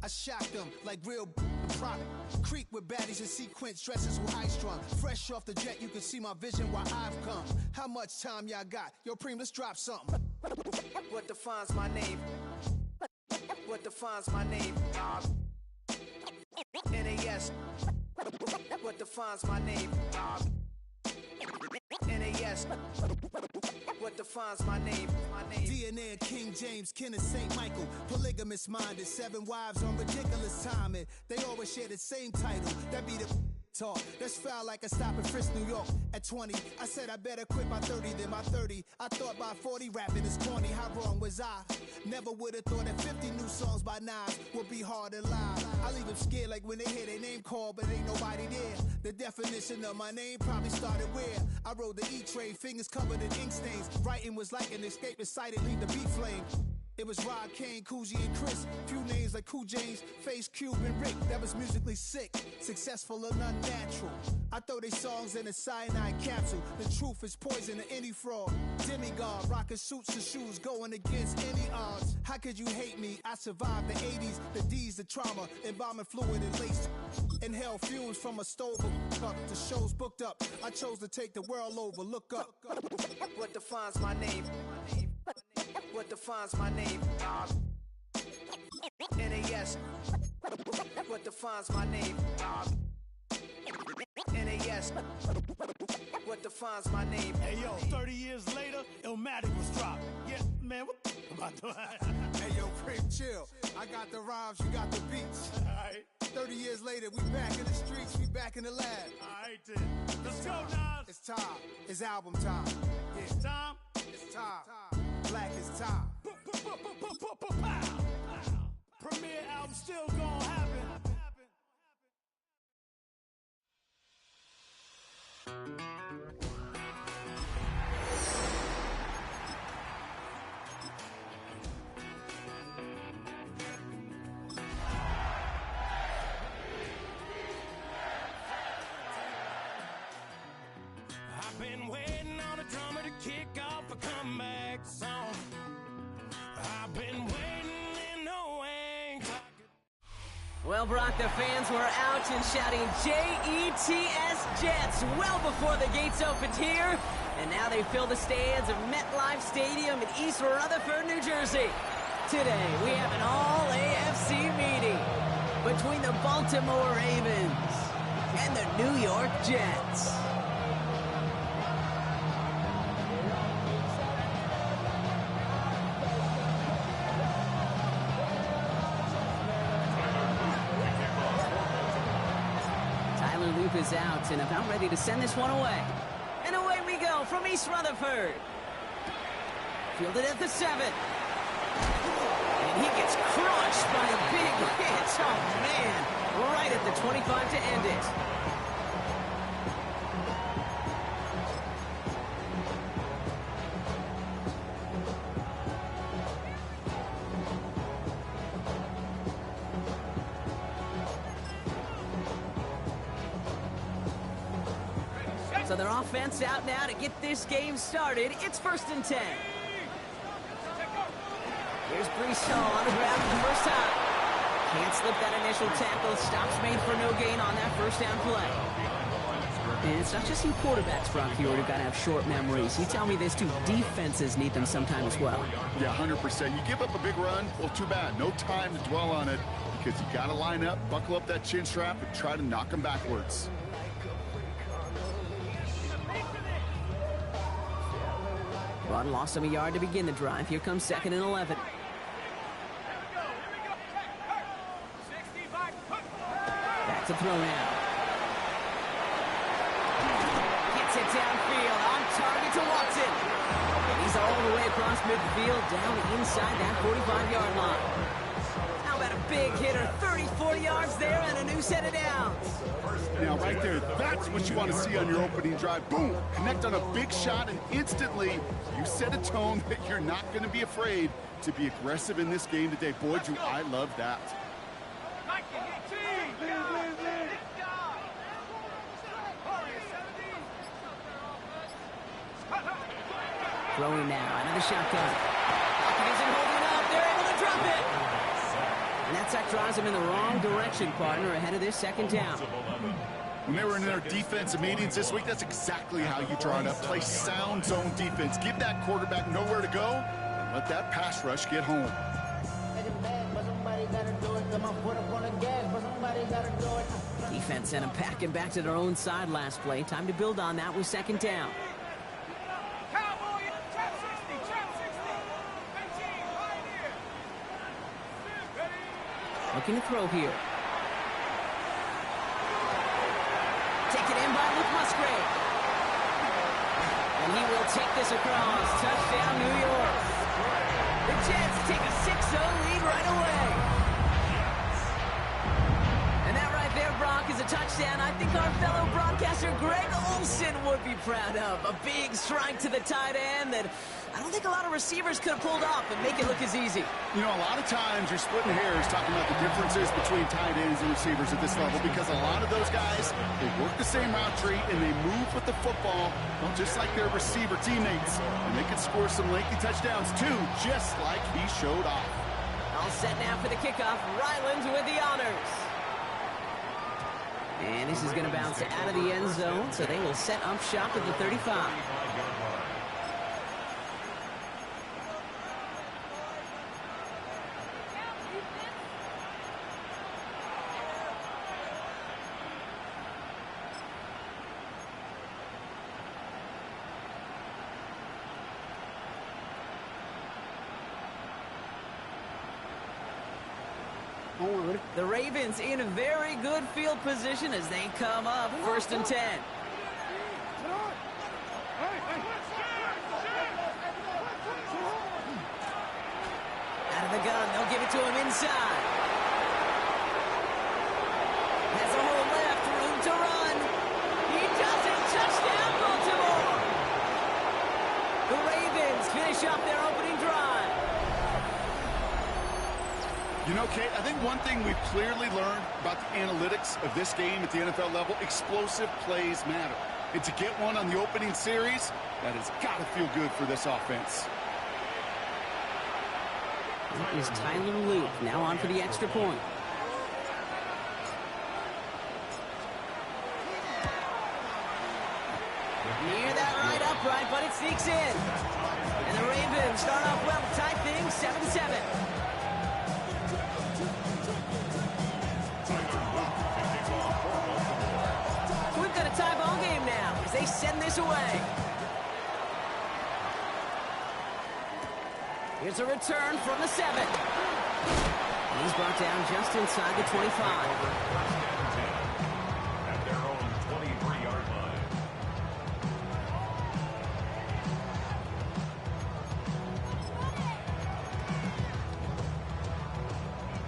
I shocked them like real prop. Creek with baddies and sequence dresses with high strung. Fresh off the jet, you can see my vision while I've come. How much time y'all got? Yo, Preem, let's drop something. What defines my name? What defines my name? NAS. What defines my name? NAS. What defines my name? DNA of King James, kin of St. Michael. Polygamous minded, 7 wives on ridiculous timing. They always share the same title. That be the talk. That's foul like a stop in Frisk, New York. At 20, I said I better quit by 30 than my 30. I thought by 40 rapping is corny. How wrong was I? Never would have thought that 50 new songs by Nas would be hard to lie. I leave them scared like when they hear their name called, but ain't nobody there. The definition of my name probably started where I rode the E-train, fingers covered in ink stains. Writing was like an escape inside it, leave the beat flame. It was Rod, Kane, Coogee, and Chris. Few names like Cool James, Face, Cube, and Rick. That was musically sick, successful and unnatural. I throw they songs in a cyanide capsule. The truth is poison to any fraud. Demigod, rocking suits and shoes, going against any odds. How could you hate me? I survived the 80s, the D's, the trauma, embalming fluid and lace. Inhale fumes from a stove up to shows booked up. I chose to take the world over. Look up. What defines my name? What defines my name? NAS. What defines my name? NAS. What defines my name? Hey yo, 30 years later, Illmatic was dropped. Yeah, man, what about that? Hey yo, Preem, chill. I got the rhymes, you got the beats. Alright. 30 years later, we back in the streets, we back in the lab. Alright then. Let's go, Nas. It's time. It's album time. Yeah. It's time. It's time. Black is time. Premiere album still gonna happen. I've been waiting on a drummer to kick off a comeback song. I've been waiting in no way. Well, Brock, the fans were out and shouting J-E-T-S Jets well before the gates opened here. And now they fill the stands of MetLife Stadium in East Rutherford, New Jersey. Today, we have an all-AFC meeting between the Baltimore Ravens and the New York Jets. Is out and about ready to send this one away. And away we go from East Rutherford. Fielded at the 7. And he gets crushed by a big hit. Oh, man. Right at the 25 to end it. So their offense out now to get this game started. It's 1st and 10. Here's Brisson on the ground for the first time. Can't slip that initial tackle. Stops made for no gain on that first down play. And it's not just you quarterbacks, Brock, here who've got to have short memories. You tell me this too, defenses need them sometime as well. Yeah, 100%. You give up a big run, well, too bad. No time to dwell on it because you got to line up, buckle up that chin strap, and try to knock them backwards. Run lost him a yard to begin the drive. Here comes 2nd and 11. Back to throw now. Gets it downfield, on target to Watson. And he's all the way across midfield, down inside that 45-yard line. How about a big hitter, 34 yards there and a new set of downs. Now, right there, that's what you want to see on your opening drive. Boom! Connect on a big shot, and instantly you set a tone that you're not going to be afraid to be aggressive in this game today. Boy, do I love that. Throwing now, another shotgun. Isn't holding up, they're able to drop it. And that sack drives him in the wrong direction, partner, ahead of this second down. When they were in their defensive meetings this week, that's exactly how you draw it up. Play sound zone defense. Give that quarterback nowhere to go, and let that pass rush get home. Defense sent him packing back to their own side last play. Time to build on that with second down. Looking to throw here. Taken in by Luke Musgrave. And he will take this across. Touchdown, New York. The Jets take a 6-0 lead right away. And that right there, Brock, is a touchdown I think our fellow broadcaster Greg Olsen would be proud of. A big strike to the tight end that I don't think a lot of receivers could have pulled off and make it look as easy. You know, a lot of times you're splitting hairs talking about the differences between tight ends and receivers at this level because a lot of those guys, they work the same route tree and they move with the football just like their receiver teammates. And they can score some lengthy touchdowns too, just like he showed off. All set now for the kickoff. Ryland with the honors. And this is going to bounce out of the end zone, so they will set up shop at the 35. The Ravens in a very good field position as they come up, 1st and 10. Out of the gun, they'll give it to him inside. Has a hole left, room to run. He does it, touchdown Baltimore. The Ravens finish up their opening drive. You know, Kate, I think one thing we've clearly learned about the analytics of this game at the NFL level, explosive plays matter. And to get one on the opening series, that has got to feel good for this offense. That is Tyler Luke, now on for the extra point. Near that right upright, but it sneaks in. And the Ravens start off well, tie things 7-7. We've got a tie ball game now as they send this away. Here's a return from the 7. And he's brought down just inside the 25. At their own 23-yard line.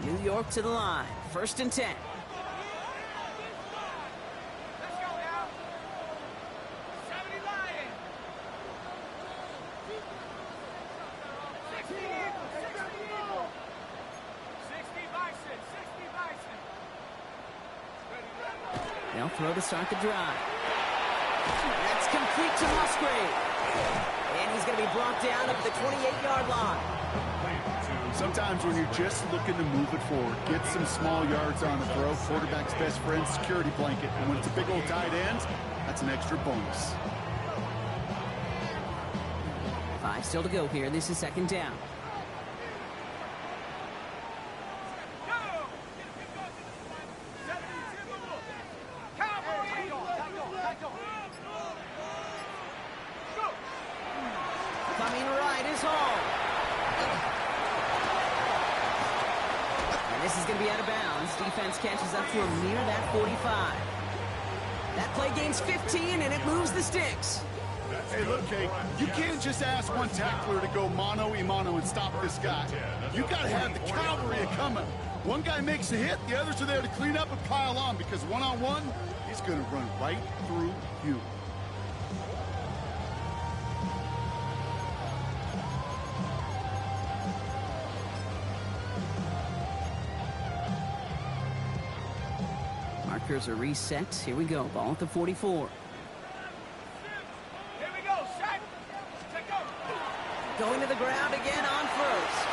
New York to the line, 1st and 10. They'll throw to start the drive. That's complete to Musgrave. And he's going to be brought down at the 28-yard line. Sometimes when you're just looking to move it forward, get some small yards on the throw, quarterback's best friend, security blanket. And when it's a big old tight end, that's an extra bonus. 5 still to go here. This is 2nd down. Coming right is Hall. And this is going to be out of bounds. Defense catches up to him near that 45. That play gains 15, and it moves the sticks. Hey, look, Kate, you can't just ask one tackler to go mano-a-mano and stop this guy. You got to have the cavalry coming. One guy makes a hit, the others are there to clean up and pile on because one-on-one, he's going to run right through you. Markers are reset. Here we go. Ball at the 44. Here we go, shot. Check go. Going to the ground again on 1st.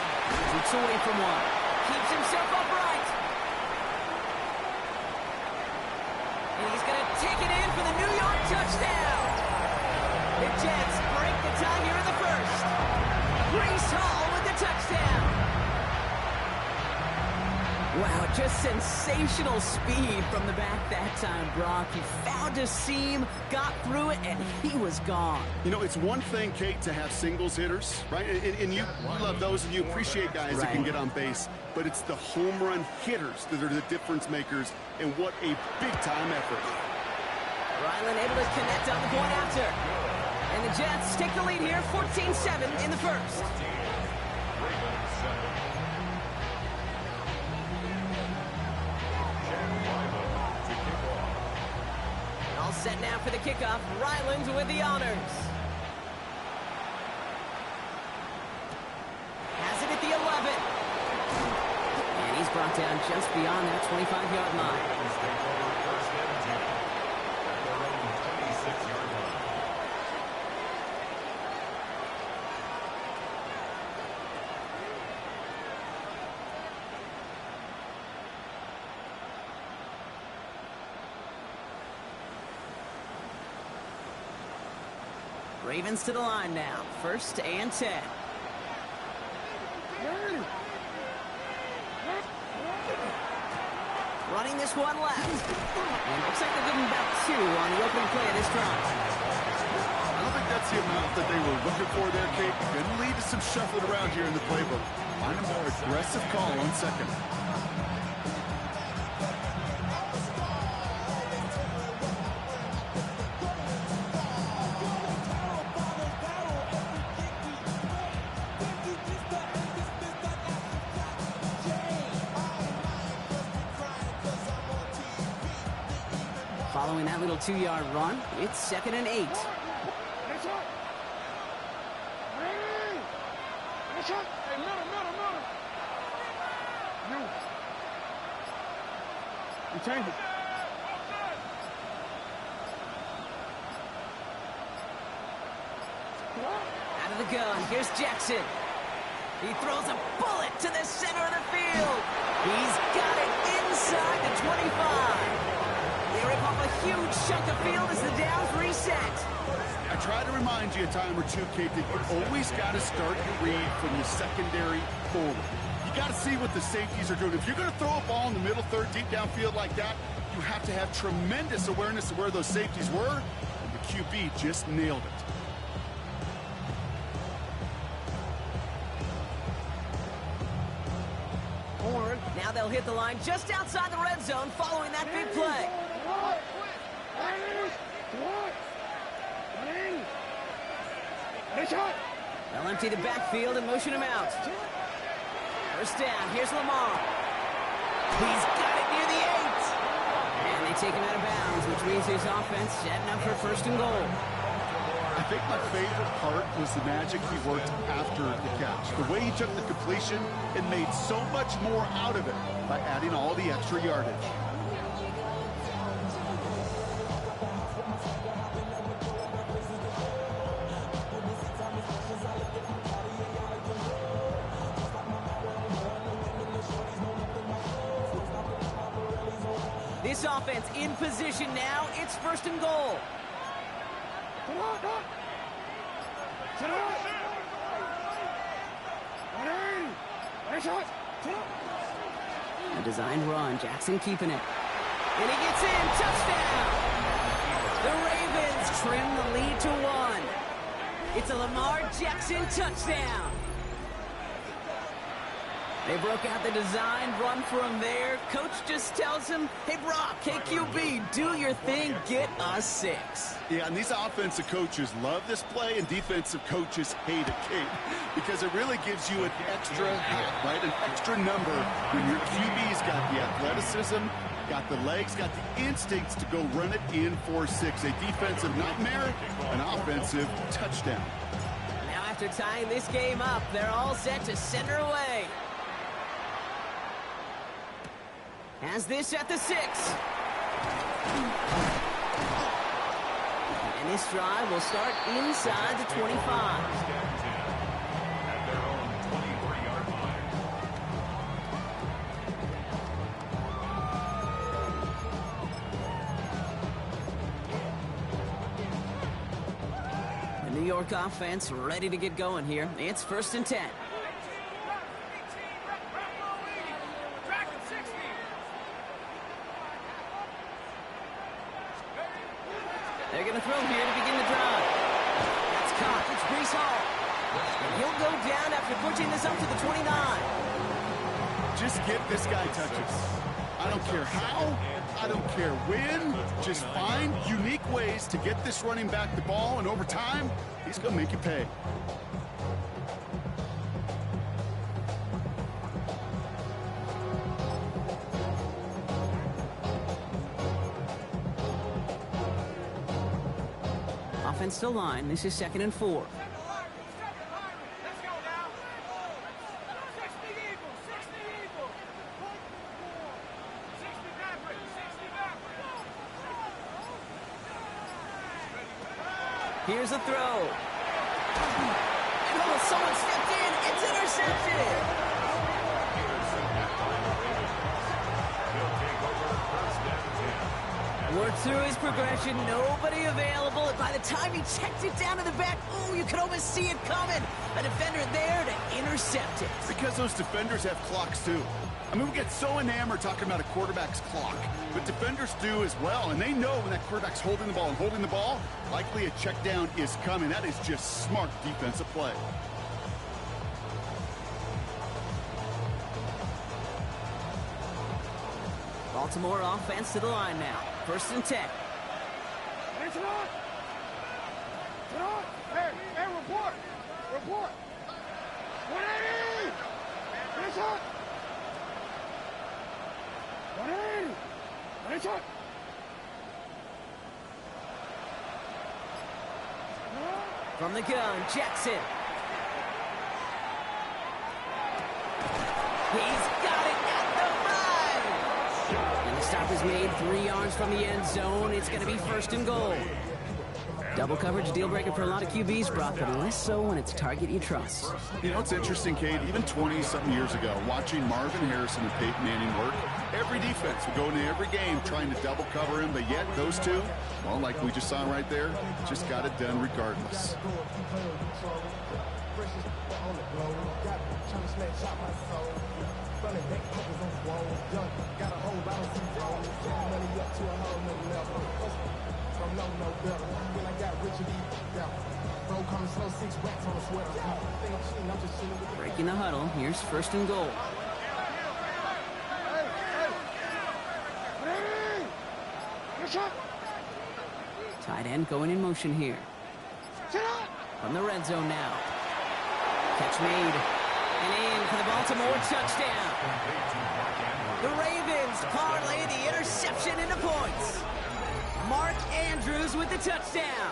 Looks away from one. Keeps himself upright. And he's going to take it in for the New York touchdown. The Jets break the tie here in the first. Breece Hall with the touchdown. Wow, just sensational speed from the back that time, Brock. He found a seam, got through it, and he was gone. You know, it's one thing, Kate, to have singles hitters, right? And you love those, and you appreciate guys that can get on base. But it's the home run hitters that are the difference makers, and what a big-time effort. Ryland able to connect on the point after. And the Jets take the lead here, 14-7 in the first. All set now for the kickoff. Ryland with the honors. Has it at the 11. And he's brought down just beyond that 25-yard line. Ravens to the line now. 1st and 10. Running this one left. And looks like they're giving about 2 on the opening play of this drive. I don't think that's the amount that they were looking for there, Kate. Going to lead to some shuffling around here in the playbook. Find a more aggressive call on 2nd. Following that little 2-yard run, it's 2nd and 8. Hey, you change it. Out of the gun, here's Jackson. He throws a bullet to the center of the field. He's got it inside the 25. They rip off a huge chunk of field as the downs reset. I try to remind you a time or two, Kate, that you always got to start your read from the secondary forward. You got to see what the safeties are doing. If you're going to throw a ball in the middle third, deep downfield like that, you have to have tremendous awareness of where those safeties were. And the QB just nailed it. Now they'll hit the line just outside the red zone following that big play. They'll empty the backfield and motion him out. 1st down, here's Lamar. He's got it near the 8. And they take him out of bounds, which means his offense setting up for 1st and goal. I think my favorite part was the magic he worked after the catch. The way he took the completion and made so much more out of it by adding all the extra yardage. This offense in position now. It's 1st and goal. A designed run. Jackson keeping it. And he gets in. Touchdown! The Ravens trim the lead to 1. It's a Lamar Jackson touchdown. They broke out the design run from there. Coach just tells him, hey, Brock, KQB, do your thing, get us 6. Yeah, and these offensive coaches love this play, and defensive coaches hate it, Kate, because it really gives you an extra hat, right? An extra number when your QB's got the athleticism, got the legs, got the instincts to go run it in for 6. A defensive nightmare, an offensive touchdown. Now after tying this game up, they're all set to send her away. Has this at the 6. And this drive will start inside the 25. New York offense ready to get going here. It's 1st and 10. They're going to throw here to begin the drive. That's caught. It's Breece Hall. And he'll go down after pushing this up to the 29. Just give this guy touches. I don't care how, I don't care when. Just find unique ways to get this running back the ball, and over time, he's going to make you pay. Offense to line. This is 2nd and 4. Here's a throw. And oh, someone stepped in. It's intercepted. Worked through his progression. Nobody available. And by the time he checked it down to the back, oh, you could almost see it coming. A defender there to intercept it. Because those defenders have clocks, too. I mean, we get so enamored talking about a quarterback's clock, but defenders do as well, and they know when that quarterback's holding the ball, likely a check down is coming. That is just smart defensive play. Baltimore offense to the line now. 1st and 10. Hey, report! 180! Finish up! 180! Finish up! From the gun, Jackson. He's got it at the 5. And the stop is made 3 yards from the end zone. It's going to be 1st and goal. Double coverage, deal breaker for a lot of QBs, Brock, but less so when it's a target you trust. You know, it's interesting, Kate, even 20-something years ago, watching Marvin Harrison and Peyton Manning work, every defense would go into every game trying to double cover him, but yet those two, well, like we just saw right there, just got it done regardless. Breaking the huddle. Here's 1st and goal. Tight end going in motion here. From the red zone now. Catch made. And in for the Baltimore touchdown. The Ravens parlay the interception into points. Mark Andrews with the touchdown.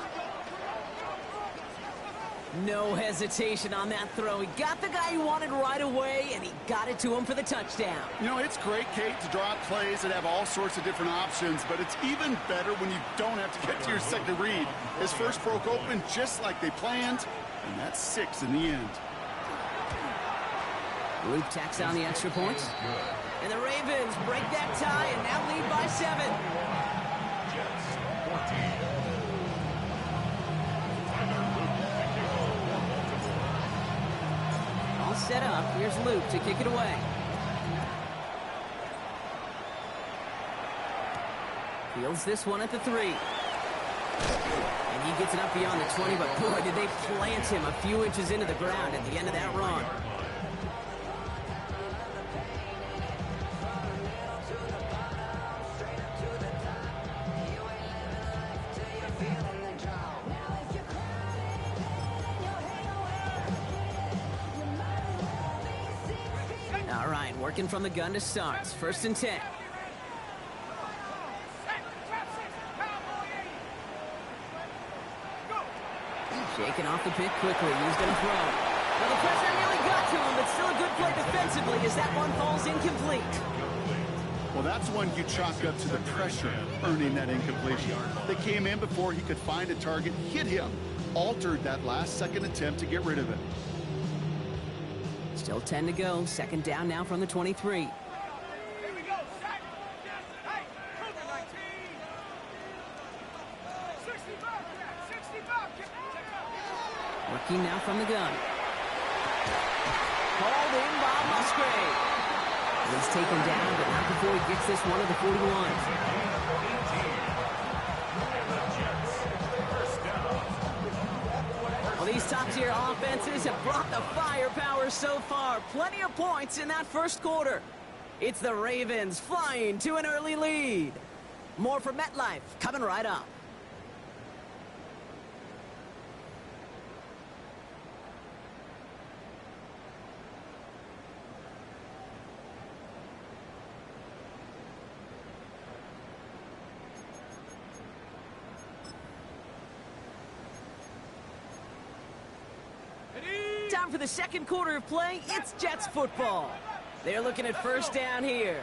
No hesitation on that throw. He got the guy he wanted right away, and he got it to him for the touchdown. You know, it's great, Kate, to draw up plays that have all sorts of different options, but it's even better when you don't have to get to your second read. His first broke open just like they planned, and that's 6 in the end. Luke tacks on the extra points. And the Ravens break that tie and now lead by 7. All set up. Here's Luke to kick it away. Fields this one at the 3. And he gets it up beyond the 20, but boy, did they plant him a few inches into the ground at the end of that run. All right, working from the gun to start. 1st and 10. Shaking off the pick quickly. He's going to throw. Well, the pressure nearly got to him, but still a good play defensively as that one falls incomplete. Well, that's one you chalk up to the pressure earning that incompletion. They came in before he could find a target, hit him, altered that last-second attempt to get rid of it. Still 10 to go. 2nd down now from the 23. Working now from the gun. Hauled in by Musgrave. He's taken down, but not before he gets this one to the 41. Well, these top-tier offenses have brought the firepower so far. Plenty of points in that first quarter. It's the Ravens flying to an early lead. More from MetLife coming right up. Time for the second quarter of play. It's Jets football. They're looking at first down here.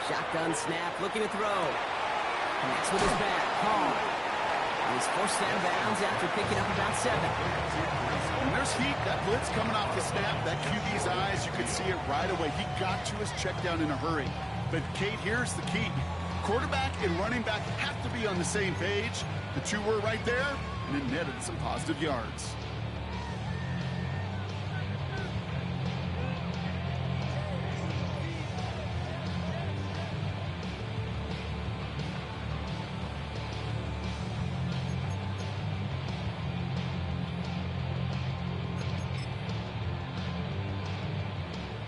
Shotgun snap, looking to throw. Connects with his back. Hall. And he's forced out of bounds after picking up about 7. And there's heat. That blitz coming off the snap. That QB's eyes, you could see it right away. He got to his check down in a hurry. But, Kate, here's the key. Quarterback and running back have to be on the same page. The two were right there, and it netted some positive yards.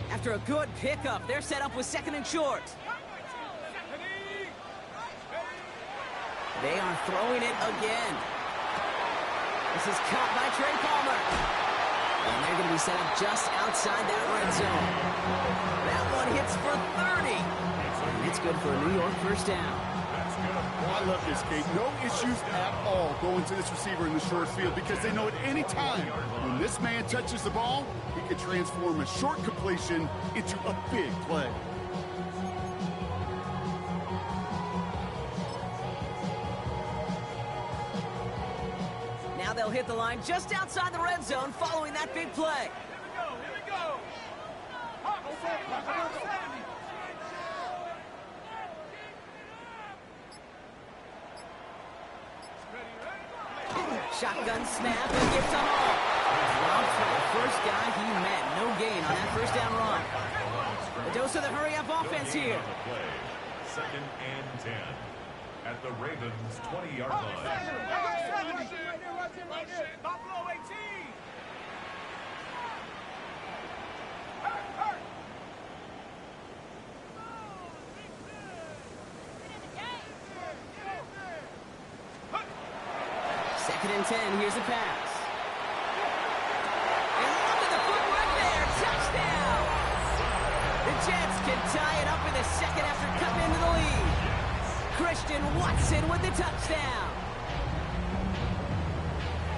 After a good pickup, they're set up with 2nd and short. They are throwing it again. This is caught by Trey Palmer. And they're going to be set up just outside that red zone. That one hits for 30. And it's good for a New York first down. I love this, Kate. No issues at all going to this receiver in the short field because they know at any time when this man touches the ball, he can transform a short completion into a big play. Now they'll hit the line just outside the red zone following that big play. Here we go. Shotgun snap and gets a haul. Dropped for the first guy he met. No gain on that first down run. The dose of the hurry-up offense here. 2nd and 10 at the Ravens' 20-yard line. Buffalo 18. Second and 10, here's a pass. And look at the footwork there, touchdown! The Jets can tie it up in the second after cutting into the lead. Christian Watson with the touchdown.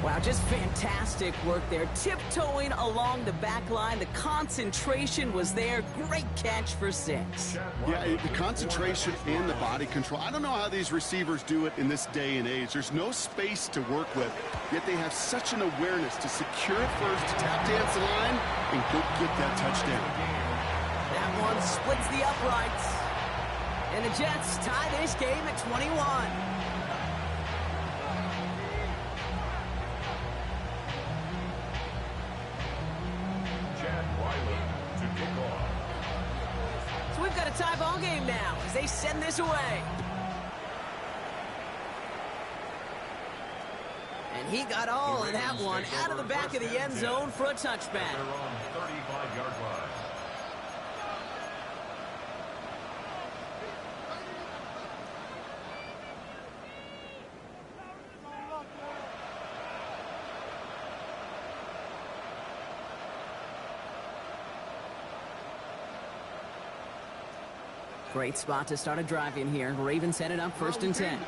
Wow, just fantastic work there. Tiptoeing along the back line. The concentration was there. Great catch for 6. Yeah, the concentration and the body control. I don't know how these receivers do it in this day and age. There's no space to work with, yet they have such an awareness to secure it first, to tap dance the line, and go get that touchdown. That one splits the uprights. And the Jets tie this game at 21. So we've got a tie ball game now as they send this away. And he got all of that one out of the back of the end zone for a touchback. They're on 35-yard line. Great spot to start a drive in here. Ravens headed up 1st and 10.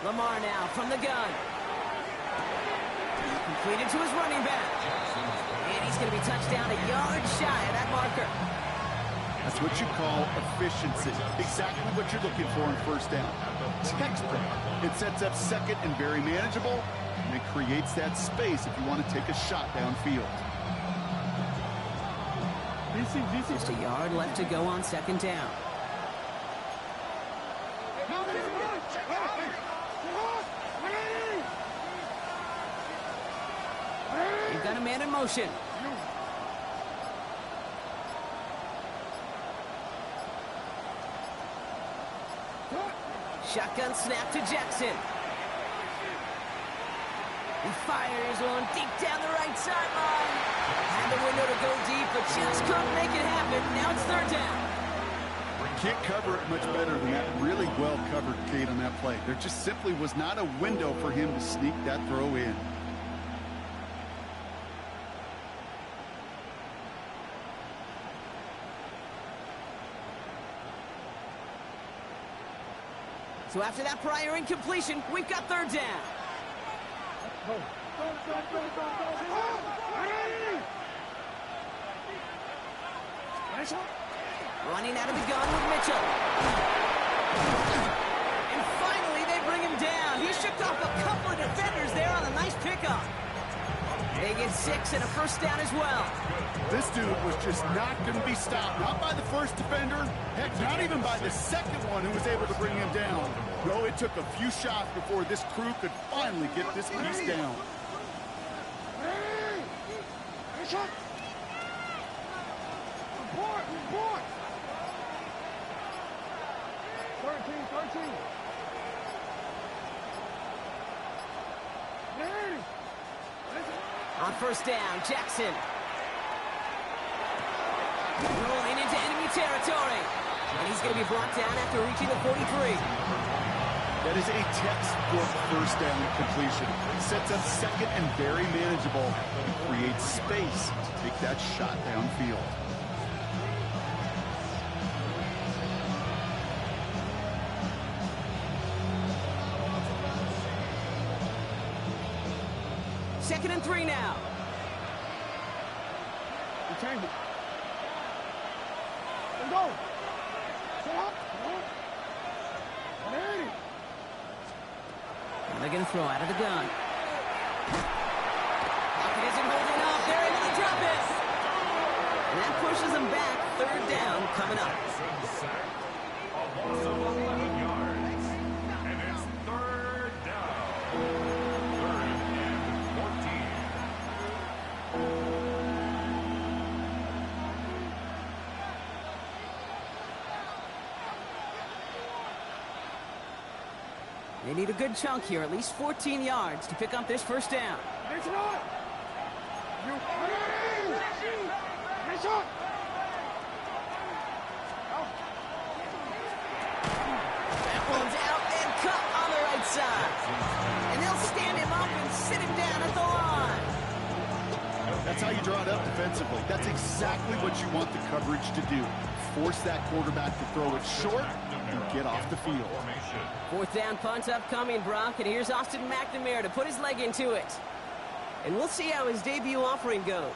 Lamar now from the gun. Completed to his running back. And he's going to be touched down a yard shy of that marker. That's what you call efficiency. Exactly what you're looking for in first down. Textbook. It sets up second and very manageable, and it creates that space if you want to take a shot downfield. Just a yard left to go on second down. You've got a man in motion. Shotgun snap to Jackson. He fires one deep down the right sideline. Had the window to go deep, but just couldn't make it happen. Now it's third down. Can't cover it much better than that. Really well covered, Kate, on that play. There just simply was not a window for him to sneak that throw in. So after that prior incompletion, we've got third down. Running out of the gun with Mitchell. And finally, they bring him down. He shook off a couple of defenders there on a nice pickup. They get 6 and a first down as well. This dude was just not going to be stopped. Not by the first defender. Heck, not even by the second one who was able to bring him down. No, it took a few shots before this crew could finally get this piece down. On first down, Jackson. Rolling into enemy territory. And he's going to be brought down after reaching the 43. That is a textbook first down completion. Sets up second and very manageable. Creates space to take that shot downfield. Second and 3 now. Return it. Let's go. Set up. And they're going to throw out of the gun. Pocket isn't holding up. They're able to drop it. And that pushes them back. Third down coming up. A loss of 11 yards. And it's third down. Third and 14. They need a good chunk here, at least 14 yards to pick up this first down. That one's out and cut on the right side. And they'll stand him up and sit him down at the line. That's how you draw it up defensively. That's exactly what you want the coverage to do. Force that quarterback to throw it short and get off the field. Fourth down punt upcoming, Brock, and here's Austin McNamara to put his leg into it. And we'll see how his debut offering goes.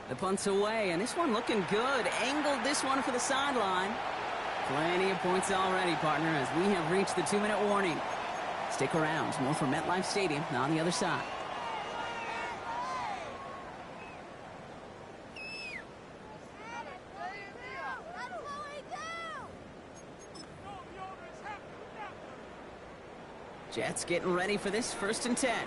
The punt's away, and this one looking good. Angled this one for the sideline. Plenty of points already, partner, as we have reached the 2-minute warning. Stick around. More from MetLife Stadium on the other side. Jets getting ready for this 1st and 10.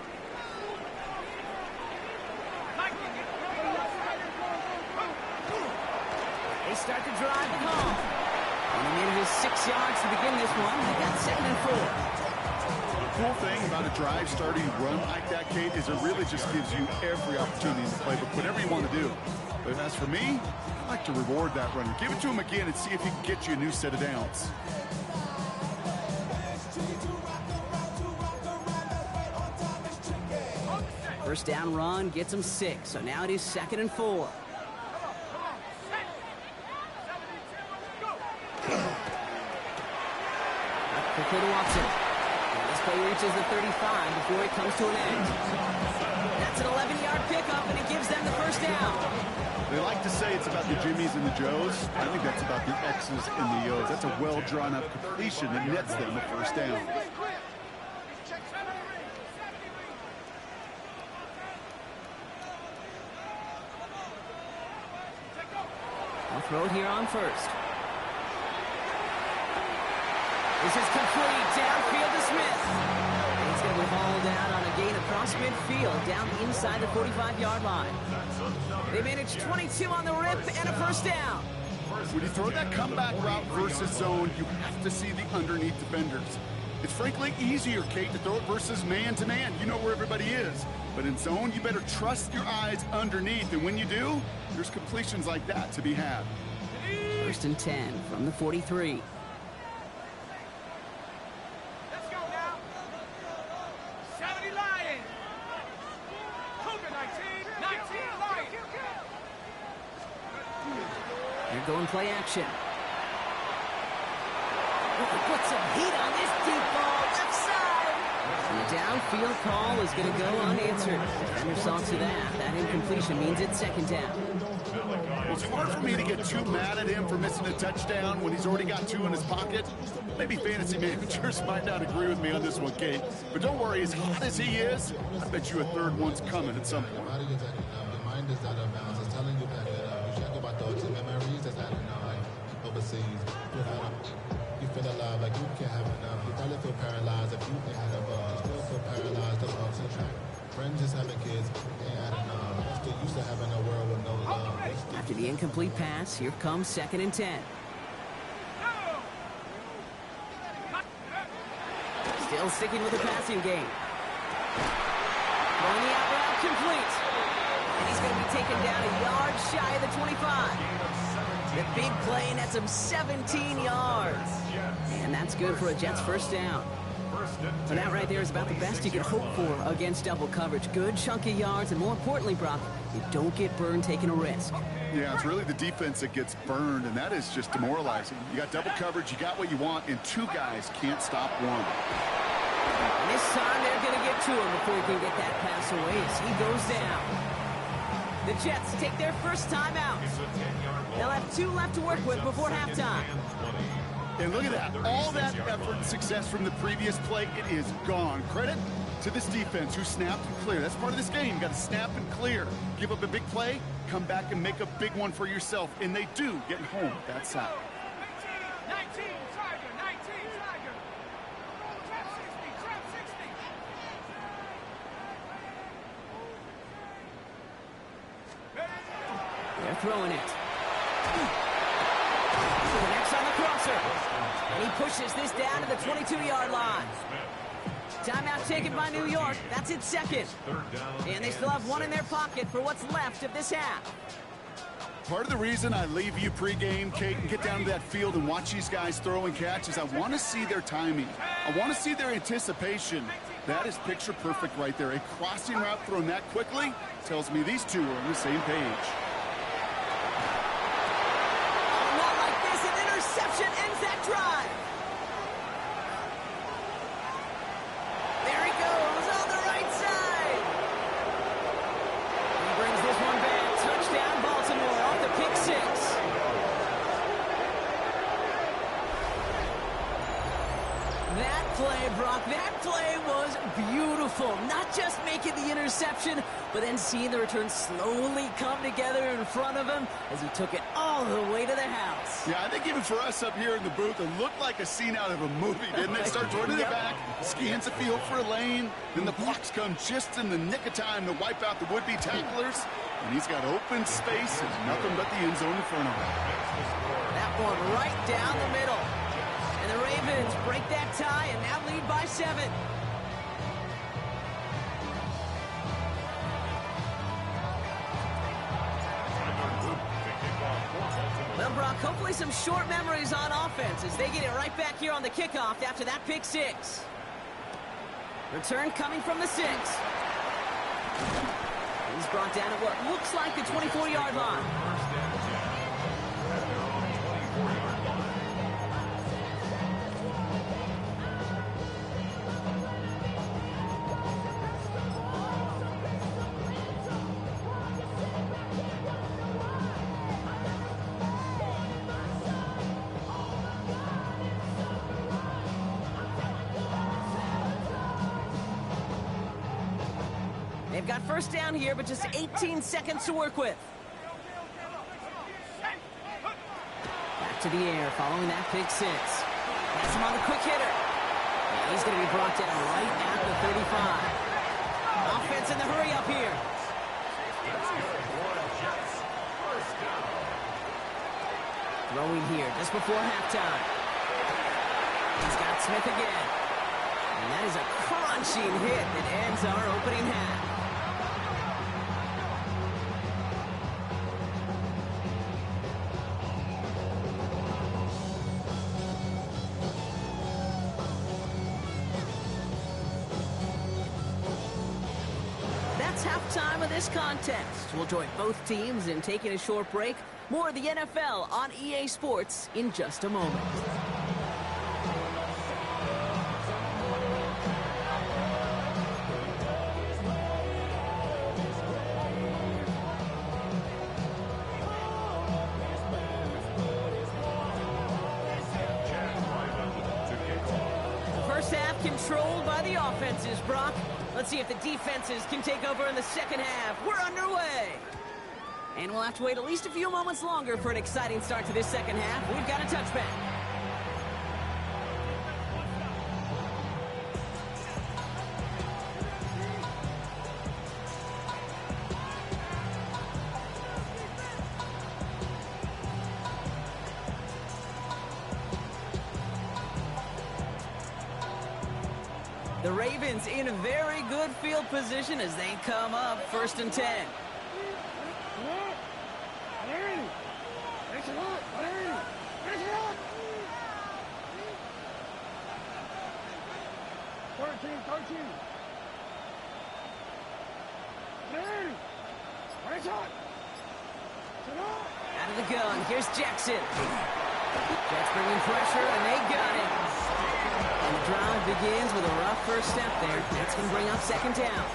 They start to drive it home. And they needed just 6 yards to begin this one. They got 2nd and 4. The cool thing about a drive starting run like that, Kate, is it really just gives you every opportunity in the playbook, whatever you want to do. But as for me, I like to reward that runner. Give it to him again and see if he can get you a new set of downs. First down run gets him 6. So now it is 2nd and 4. Quickly to Watson. play reaches the 35 before it comes to an end. That's an 11-yard pickup, and it gives them the first down. They like to say it's about the Jimmies and the Joes. I think that's about the X's and the O's. That's a well-drawn-up completion that nets them a first down. I'll throw it here on first. This is complete. Downfield to Smith. And he's going to be hauled out on a gain across midfield down inside the 45-yard line. They managed 22 on the rip and a first down. When you throw that comeback route versus zone, you have to see the underneath defenders. It's frankly easier, Kate, to throw it versus man-to-man. You know where everybody is. But in zone, you better trust your eyes underneath. And when you do, there's completions like that to be had. 1st and 10 from the 43. Let's go now. 70 Lions. Cougar 19. 19 Lions. They're going play action. Put some heat on this deep ball, left side. And the downfield call is going to go unanswered. Defender saw to that. That incompletion means it's second down. It's hard for me to get too mad at him for missing a touchdown when he's already got 2 in his pocket. Maybe fantasy managers might not agree with me on this one, Kate. But don't worry, as hot as he is, I bet you a third one's coming at some point. Your mind is out of bounds. It's telling you that you check about thoughts and memories that's happening overseas. You feel alive like you can't have enough. You probably feel paralyzed if you ain't had a bug. You still feel paralyzed, the bugs and track. Friends just having kids, ain't had enough. Still used to having a world with no love. After the incomplete pass, here comes 2nd and 10. Still sticking with the passing game. Throwing the out route complete. And he's going to be taken down a yard shy of the 25. The big play, and that's him 17 yards. And that's good for a Jets first down. So that right there is about the best you can hope for against double coverage. Good chunky yards, and more importantly, Brock, you don't get burned taking a risk. Yeah, it's really the defense that gets burned, and that is just demoralizing. You got double coverage, you got what you want, and 2 guys can't stop one. And this time they're going to get to him before he can get that pass away as he goes down. The Jets take their first time out. They'll have 2 left to work with before halftime. And look at that. All that effort and success from the previous play, it is gone. Credit to this defense who snapped and cleared. That's part of this game. You got to snap and clear. Give up a big play, come back and make a big one for yourself. And they do get home that side. 19 Tiger. 19 Tiger. Trap 60. Trap 60. They're throwing it. So the next on the crosser. And he pushes this down to the 22-yard line. Timeout taken by New York. That's its 2nd. And they still have 1 in their pocket for what's left of this half. Part of the reason I leave you pregame, Kate, and get down to that field and watch these guys throw and catch is I want to see their timing. I want to see their anticipation. That is picture perfect right there. A crossing route thrown that quickly tells me these 2 are on the same page. Not like this. An interception ends that drive. There he goes on the right side. He brings this one back. Touchdown Baltimore off the pick 6. That play, Brock, that play was beautiful. Not just making the interception, but then seeing the return slowly come together in front of him as he took it all the way to the house. Yeah, I think even for us up here in the booth, it looked like a scene out of a movie, didn't it? Starts running it back, scans the field for a lane, then the blocks come just in the nick of time to wipe out the would-be tacklers, and he's got open space and nothing but the end zone in front of him. That one right down the middle. And the Ravens break that tie and now lead by 7. Well, Brock, hopefully some short memories on offense as they get it right back here on the kickoff after that pick 6. Return coming from the 6. He's brought down at what looks like the 24-yard line. They've got first down here, but just 18 seconds to work with. Back to the air, following that pick six. Has him on the quick hitter. And he's going to be brought down right at the 35. Offense in the hurry up here. Throwing here just before halftime. He's got Smith again. And that is a crunching hit that ends our opening half. That's halftime of this contest. We'll join both teams in taking a short break. More of the NFL on EA Sports in just a moment. First half controlled by the offenses, Brock. Let's see if the defenses can take over in the second half. We're underway. And we'll have to wait at least a few moments longer for an exciting start to this second half. We've got a touchback. The Ravens in a very good field position as they come up 1st and 10. Out of the gun, here's Jackson. Jets bringing pressure, and they got it. And the drive begins with a rough first step there. That's going to bring up second down.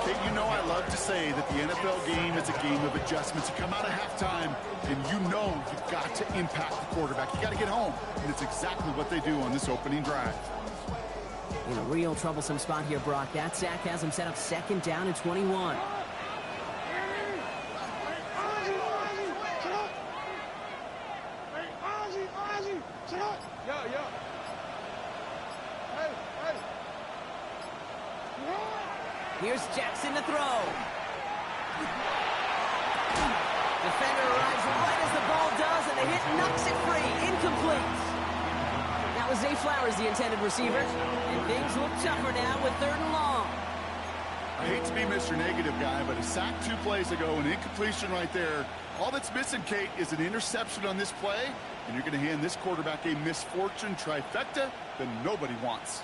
Kate, you know I love to say that the NFL game is a game of adjustments. You come out of halftime, and you know you've got to impact the quarterback. You got to get home, and it's exactly what they do on this opening drive. In a real troublesome spot here, Brock. That sack has him set up second down and 21. Here's Jackson to throw. Defender arrives right as the ball does, and the hit knocks it free. Incomplete. That was Zay Flowers, the intended receiver. And things look tougher now with 3rd and long. I hate to be Mr. Negative Guy, but a sack 2 plays ago, an incompletion right there. All that's missing, Kate, is an interception on this play, and you're going to hand this quarterback a misfortune trifecta that nobody wants.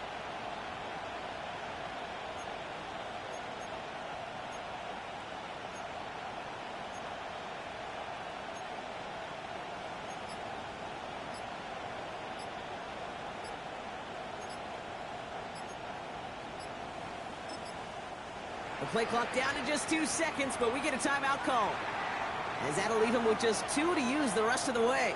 The play clock down to just 2 seconds, but we get a timeout call. As that'll leave him with just 2 to use the rest of the way.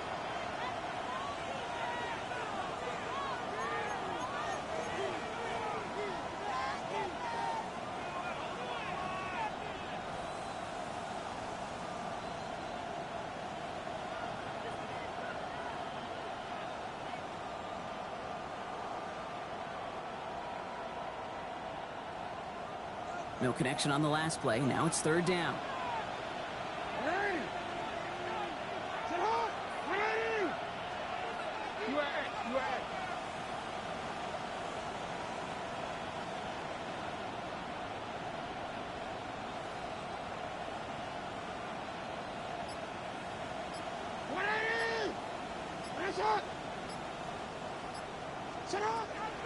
No connection on the last play. Now it's 3rd down.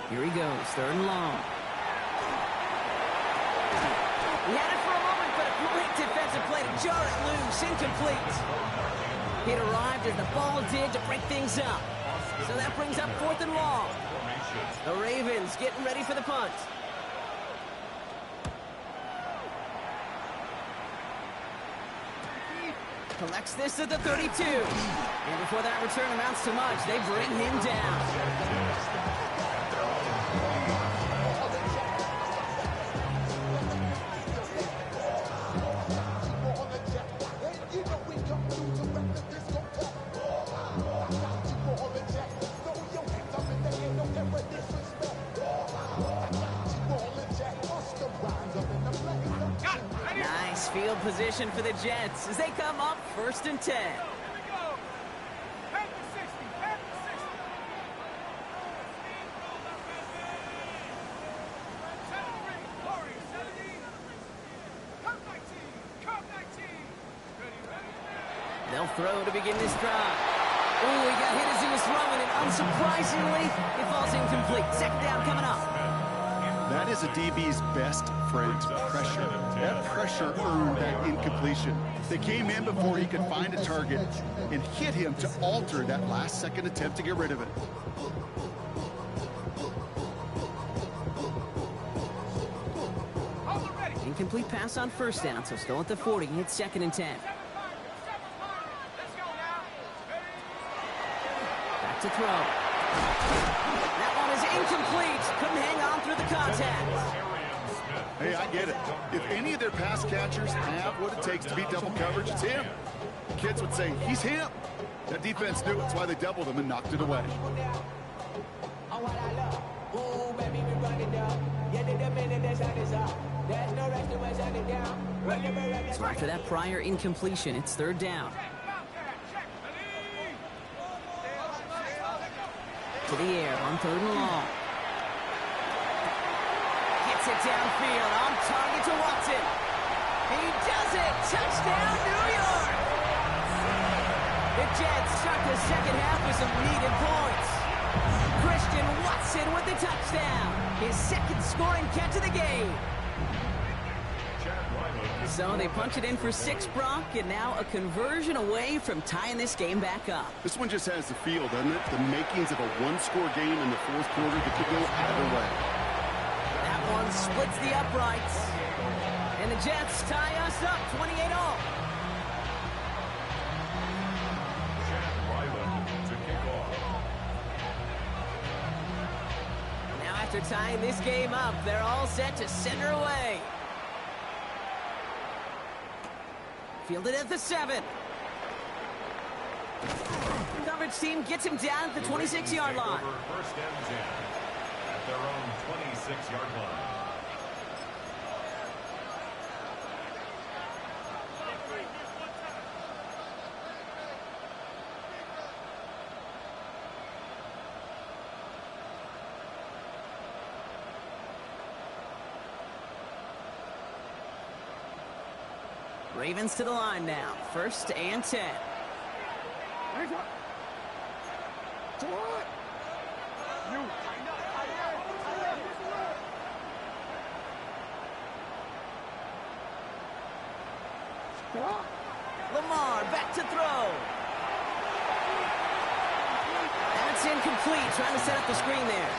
Here he goes, 3rd and long. He had it for a moment, but a great defensive play to jar it loose. Incomplete. It arrived as the ball did to break things up. So that brings up 4th and long. The Ravens getting ready for the punt. Collects this at the 32. And before that return amounts to much, they bring him down. field position for the Jets as they come up 1st and 10. Here we go. Back to 60. Back to 60. 73. Warriors 70. Come 19. Come 19. Ready, ready. They'll throw to begin this drive. Oh, he got hit as he was throwing, and unsurprisingly, it falls incomplete. 2nd down coming up. That is a DB's best friend, pressure. That pressure earned that incompletion. They came in before he could find a target and hit him to alter that last-second attempt to get rid of it. Hold it ready. Incomplete pass on 1st down, so still at the 40. It's 2nd and 10. Let's go now. Ready. Back to throw. That one is incomplete. Couldn't hang on through the contact. Hey, I get it. If any of their pass catchers have what it takes to beat double coverage, it's him. Kids would say, he's him. That defense knew it. That's why they doubled him and knocked it away. So after that prior incompletion, it's 3rd down. To the air on 3rd and long. Gets it downfield on target to Watson. He does it! Touchdown, New York! The Jets start the 2nd half with some needed points. Christian Watson with the touchdown. His 2nd scoring catch of the game. So they punch it in for 6, Brock, and now a conversion away from tying this game back up. This one just has the feel, doesn't it? The makings of a one-score game in the 4th quarter that could go either way. That one splits the uprights. And the Jets tie us up 28-all. Now after tying this game up, they're all set to send her away. Fielded at the 7. The coverage team gets him down at the 26-yard line. 1st and 10 at their own 26-yard line. Ravens to the line now. 1st and 10. Lamar back to throw. That's incomplete. Trying to set up the screen there.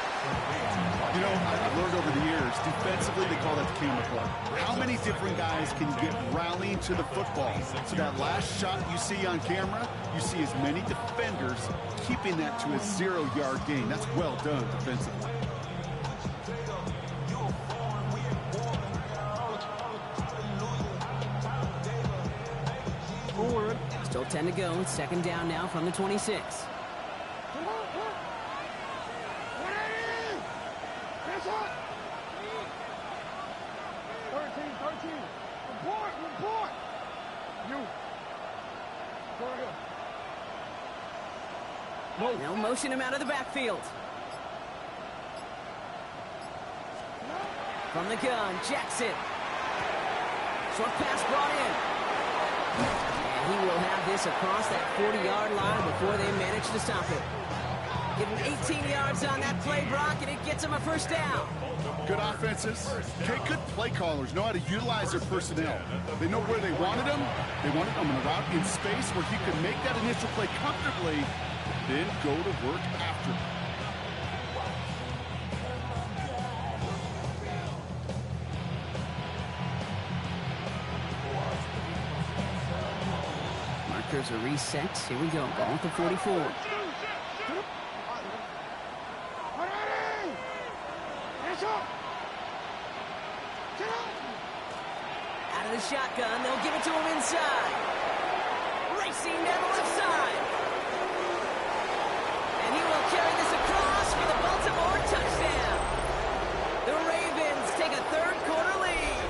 You know, I've learned over the years, defensively, they call that the camera club. How many different guys can get rallying to the football? So that last shot you see on camera, you see as many defenders keeping that to a 0-yard gain. That's well done defensively. Still 10 to go. 2nd down now from the 26. They'll motion him out of the backfield. From the gun, Jackson. Short pass brought in. And he will have this across that 40-yard line before they manage to stop it. Getting 18 yards on that play, Brock, and it gets him a 1st down. Good offenses. Okay, good play callers know how to utilize their personnel. They know where they wanted them. They wanted them in a route in space where he could make that initial play comfortably, then go to work after. Markers are reset. Here we go. Ball at the 44. Out of the shotgun, they'll give it to him inside. Racing down the left side. And he will carry this across for the Baltimore touchdown. The Ravens take a 3rd quarter lead.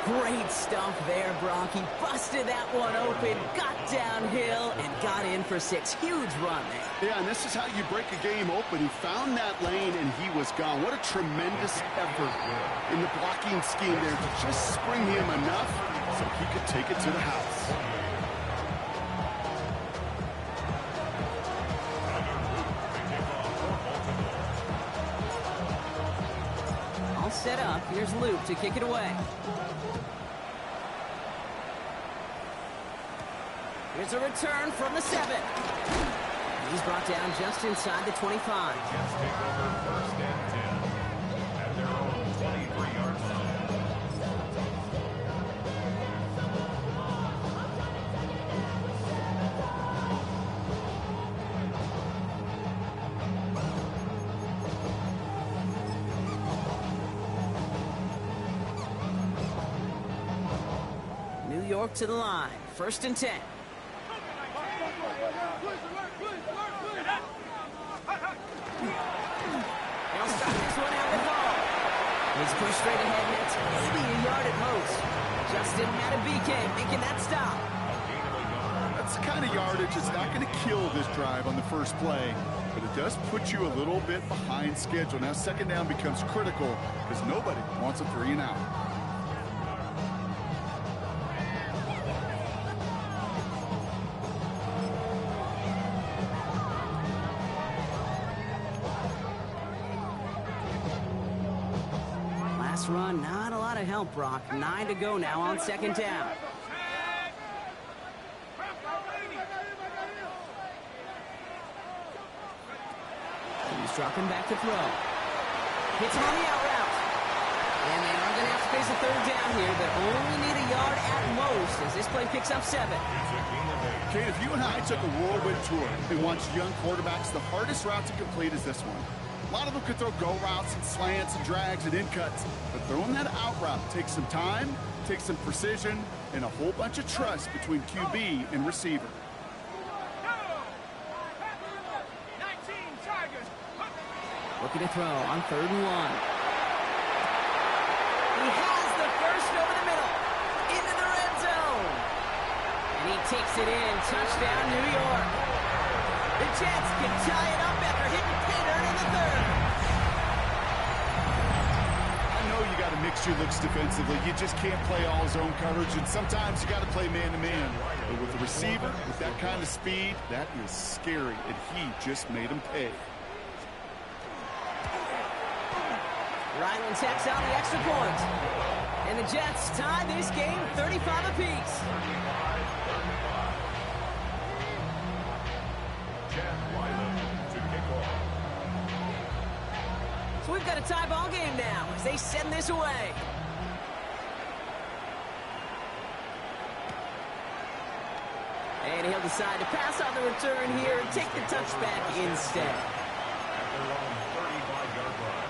Great stuff there, Brock. He busted that one open, got downhill, and got in for 6. Huge run there. Yeah, and this is how you break a game open. He found that lane, and he was gone. What a tremendous effort in the blocking scheme there to just spring him enough so he could take it to the house. Set up. Here's Luke to kick it away. Here's a return from the 7. He's brought down just inside the 25. Jets take over 1st and 10 at their own 23-yard line. New York to the line. 1st and 10. They'll start this one out with ball. He's pushed straight ahead, and it's maybe a yard at most. Justin Madden making that stop. That's the kind of yardage that's not going to kill this drive on the first play, but it does put you a little bit behind schedule. Now 2nd down becomes critical because nobody wants a 3 and out. Run, not a lot of help, Brock. 9 to go now on 2nd down. He's dropping back to throw. Hits him on the out route. And they are going to have to face a 3rd down here, but only need a yard at most as this play picks up 7. Kate, if you and I took a whirlwind tour and watched young quarterbacks, the hardest route to complete is this one. A lot of them could throw go routes and slants and drags and in cuts, but throwing that out route takes some time, takes some precision, and a whole bunch of trust between QB and receiver. Looking to throw on 3rd and 1. He has the first over the middle, into the red zone. And he takes it in, touchdown New York. The Jets can tie it up after hitting Tater in the 3rd. I know you got to mix your looks defensively. You just can't play all zone coverage, and sometimes you got to play man-to-man. But with the receiver, with that kind of speed, that is scary, and he just made him pay. Ryland tacks out the extra point. And the Jets tie this game 35 apiece. So we've got a tie ball game now as they send this away. And he'll decide to pass on the return here and take the touchback instead. At their own 35-yard line.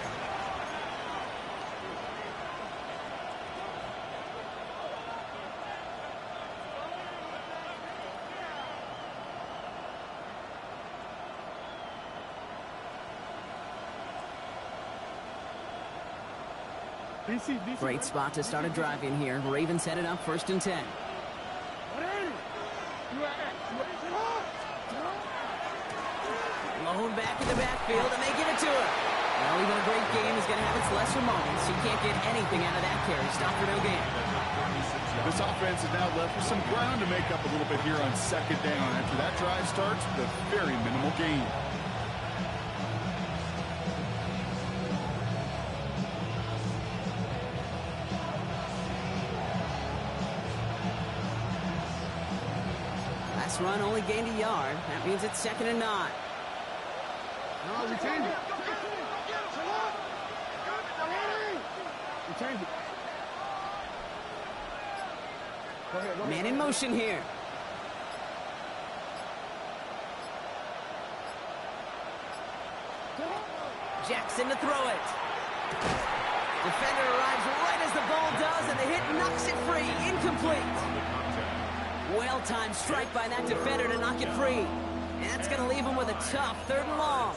Great spot to start a drive in here. Ravens headed up 1st and 10. Blown back in the backfield, and they give it to her. Well, even a great game is going to have its lesser moments. You can't get anything out of that carry. Stop for no gain. This offense is now left with some ground to make up a little bit here on 2nd down. After that drive starts with a very minimal gain. Last run only gained a yard. That means it's 2nd and 9. No, we change it. We change it. Go ahead. Man in motion here. Jackson to throw it. Defender arrives right as the ball does, and the hit knocks it free. Incomplete. Well-timed strike by that defender to knock it free. And that's going to leave him with a tough 3rd and long.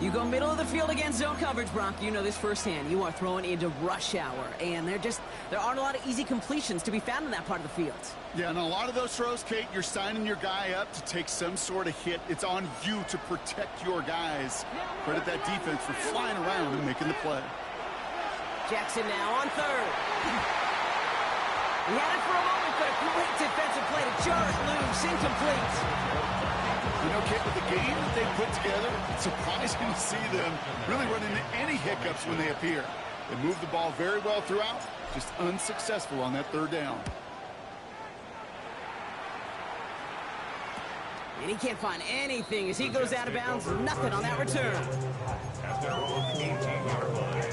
You go middle of the field against zone coverage, Brock. You know this firsthand. You are throwing into rush hour, and there aren't a lot of easy completions to be found in that part of the field. Yeah, and a lot of those throws, Kate, you're signing your guy up to take some sort of hit. It's on you to protect your guys. Credit that defense for flying around and making the play. Jackson now on third. He had it for a moment, but a great defensive play to jar it loose, incomplete. You know, Kate, with the game that they put together, it's surprising to see them really run into any hiccups when they appear. They move the ball very well throughout, just unsuccessful on that third down. And he can't find anything as he goes out of bounds. Nothing on that return. At their own 18-yard line.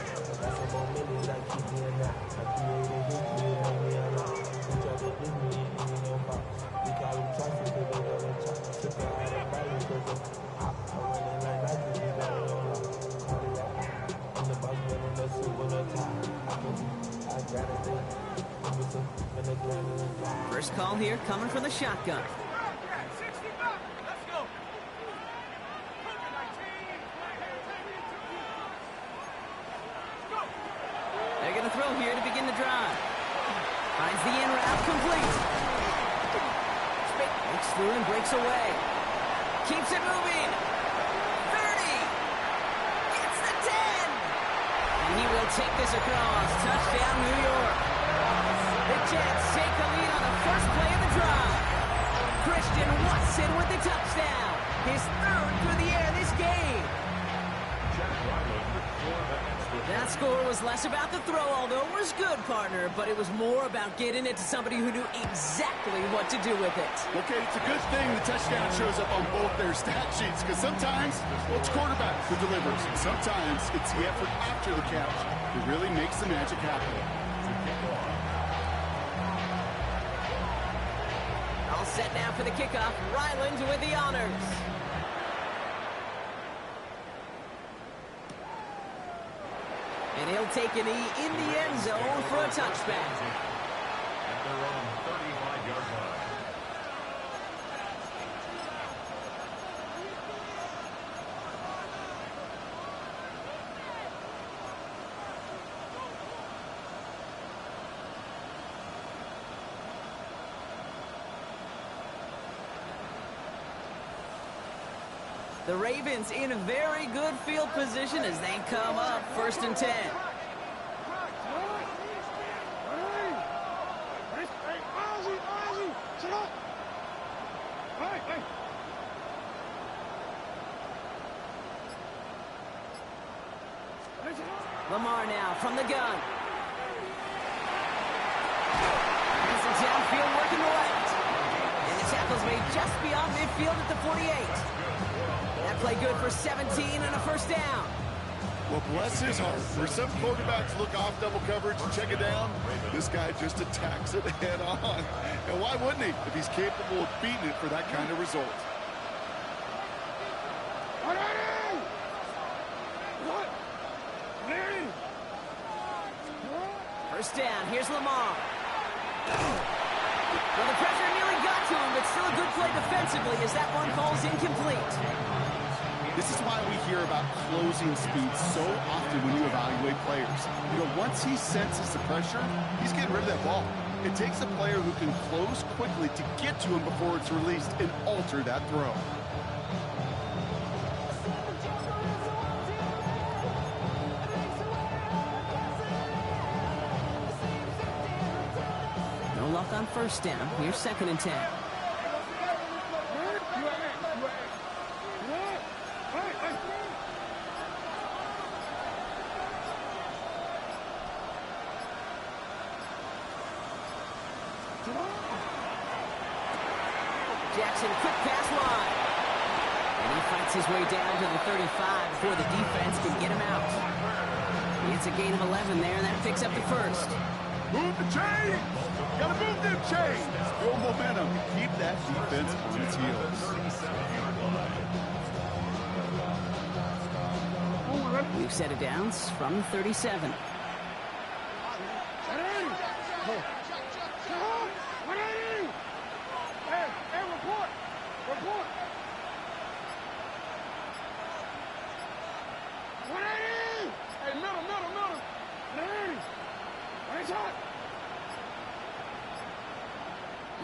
First call here coming from the shotgun. They're going to throw here to begin the drive. Finds the in route complete. Breaks through and breaks away. Keeps it moving. 30. Gets the 10. And he will take this across. Touchdown, New York. The Jets take the lead on the first play of the drive. Christian Watson with the touchdown. His third through the air this game. That score was less about the throw, although it was good, partner, but it was more about getting it to somebody who knew exactly what to do with it. Okay, it's a good thing the touchdown shows up on both their stat sheets, because sometimes, well, it's quarterback who delivers. Sometimes it's the effort after the catch that really makes the magic happen. All set now for the kickoff. Ryland with the honors. And he'll take a knee in the end zone for a touchback. At their own 35-yard line. The Ravens in a very good field position as they come up 1st and 10. Lamar now from the gun. Here's the downfield working the left. And the tackle's made just beyond midfield at the 48. That play good for 17 and a first down. Well, bless his heart. For some quarterbacks look off double coverage and check it down, this guy just attacks it head on. And why wouldn't he if he's capable of beating it for that kind of result? First down, here's Lamar. Well, the pressure nearly got to him, but still a good play defensively as that one falls incomplete. This is why we hear about closing speed so often when you evaluate players. You know, once he senses the pressure, he's getting rid of that ball. It takes a player who can close quickly to get to him before it's released and alter that throw. No luck on first down. Here's 2nd and 10. Jackson, quick pass wide. And he fights his way down to the 35 before the defense can get him out. It's a gain of 11 there, and that picks up the first. Move the chain! Gotta move them chains! Build momentum. Keep that defense on its heels. We've set it downs from 37.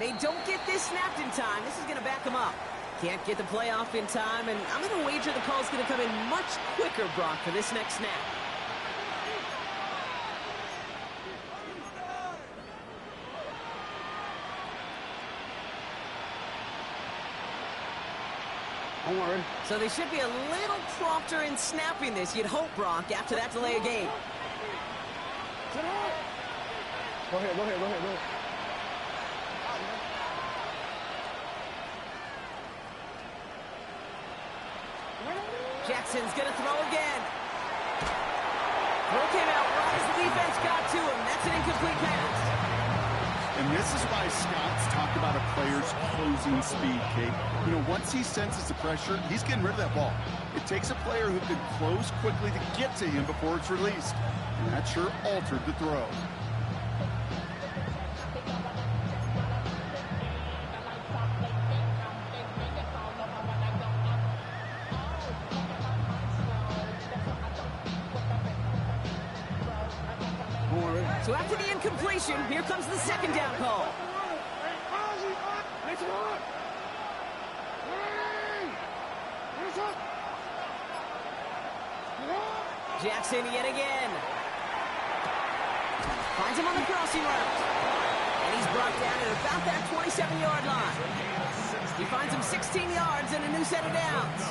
they don't get this snapped in time, this is going to back them up. Can't get the play off in time, and I'm going to wager the call's going to come in much quicker, Brock, for this next snap. Don't worry. So they should be a little prompter in snapping this, you'd hope, Brock, after that delay of game. Go ahead. Jackson's going to throw again. Throw came out right as the defense got to him. That's an incomplete pass. And this is why scouts talk about a player's closing speed, Kate. You know, once he senses the pressure, he's getting rid of that ball. It takes a player who can close quickly to get to him before it's released. And that sure altered the throw. So after the incompletion, here comes the second down call. Jackson yet again. Finds him on the crossing route. And he's brought down at about that 27-yard line. He finds him 16 yards and a new set of downs.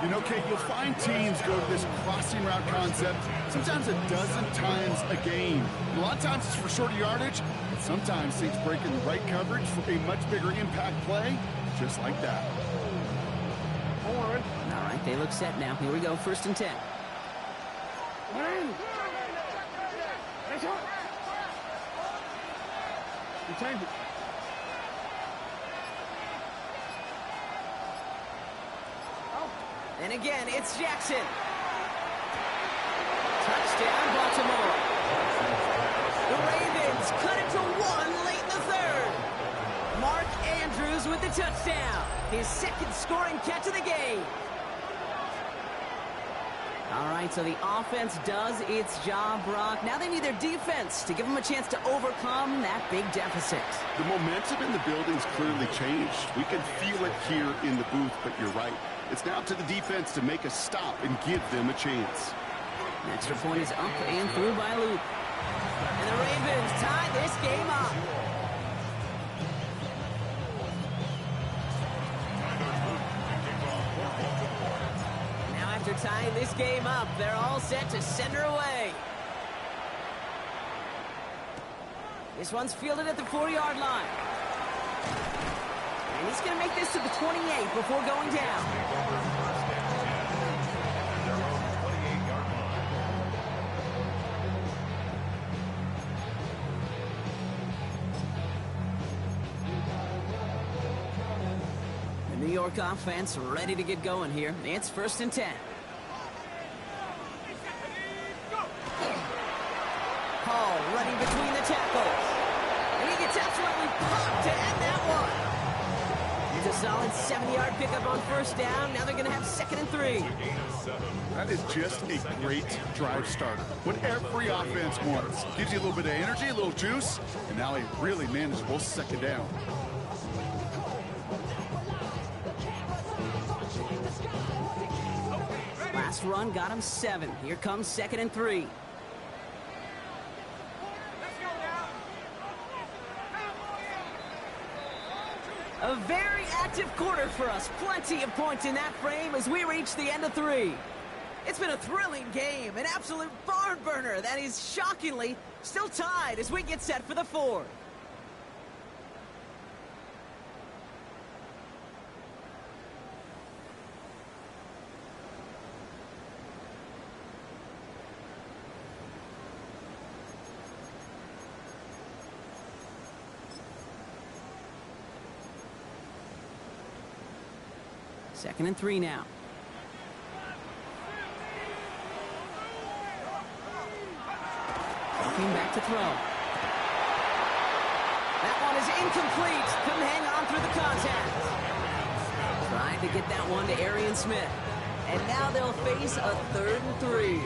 You know, Kate, you'll find teams go to this crossing route concept sometimes a dozen times a game. A lot of times it's for shorter yardage, but sometimes things break in the right coverage for a much bigger impact play, just like that. All right, they look set now. Here we go, 1st and 10. Change it. And again, it's Jackson. Touchdown, Baltimore. The Ravens cut it to 1 late in the 3rd. Mark Andrews with the touchdown. His second scoring catch of the game. All right, so the offense does its job, Brock. Now they need their defense to give them a chance to overcome that big deficit. The momentum in the building's clearly changed. We can feel it here in the booth, but you're right. It's now up to the defense to make a stop and give them a chance. The extra point is up and through by Luke. And the Ravens tie this game up. Now after tying this game up, they're all set to send her away. This one's fielded at the 4-yard line. And he's going to make this to the 28 before going down. The New York offense ready to get going here. It's 1st and 10. Hall running between the tackles. And he gets absolutely pumped to end that one. It's a solid 7-yard pickup on 1st down. Now they're going to have 2nd and 3. That is just a great drive starter. What every offense wants. Gives you a little bit of energy, a little juice, and now a really manageable 2nd down. Last run got him 7. Here comes 2nd and 3. A very active quarter for us. Plenty of points in that frame as we reach the end of 3. It's been a thrilling game, an absolute barn burner that is shockingly still tied as we get set for the 4th. Second and 3 now. Looking back to throw. That one is incomplete. Couldn't hang on through the contact. Trying to get that one to Arian Smith. And now they'll face a 3rd and 3.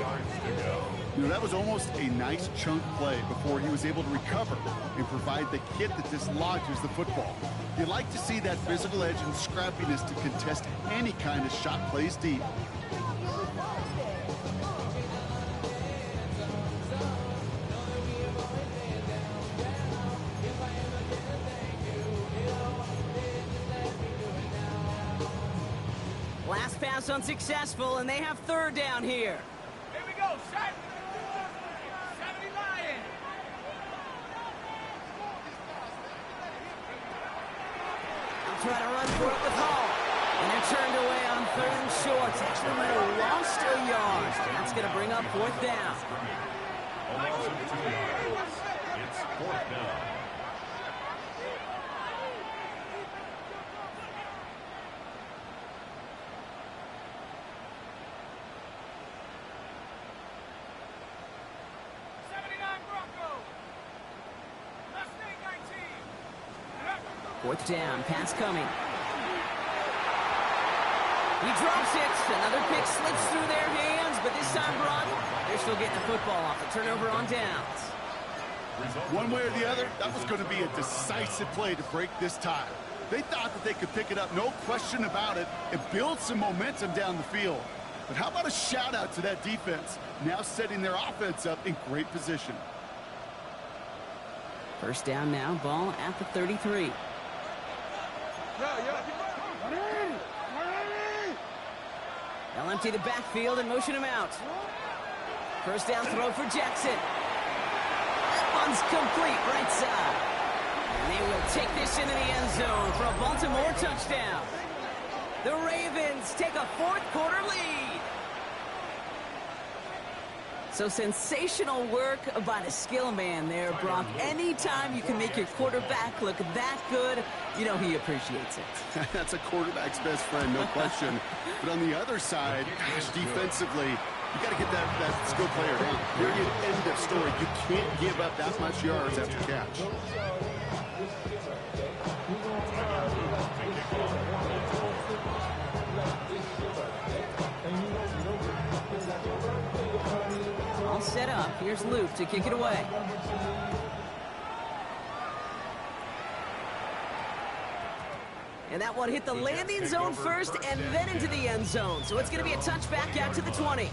You know, that was almost a nice chunk play before he was able to recover and provide the hit that dislodges the football. You like to see that physical edge and scrappiness to contest any kind of shot plays deep. Last pass unsuccessful, and they have third down here. Here we go, set. 70 Lion. I'll try to run for it with Hall. And they're turned away on third and short. Actually might have lost a yard. That's going to bring up fourth down. A loss of 2 yards. It's fourth down. Fourth down, pass coming. He drops it. Another pick slips through their hands, but this time, Brock, they're still getting the football off the turnover on downs. One way or the other, that was going to be a decisive play to break this tie. They thought that they could pick it up, no question about it, and build some momentum down the field. But how about a shout-out to that defense, now setting their offense up in great position. First down now, ball at the 33. They'll empty the backfield and motion him out. First down throw for Jackson. That one's complete, right side. And they will take this into the end zone for a Baltimore touchdown. The Ravens take a fourth quarter lead. So sensational work by the skill man there, Brock. Anytime you can make your quarterback look that good, you know he appreciates it. That's a quarterback's best friend, no question. But on the other side, gosh, defensively, you got to get that skill player down. Period, end of story. You can't give up that much yards after catch. All set up. Here's Luke to kick it away. And that one hit the landing zone first and then into the end zone. So it's going to be a touchback out to the 20.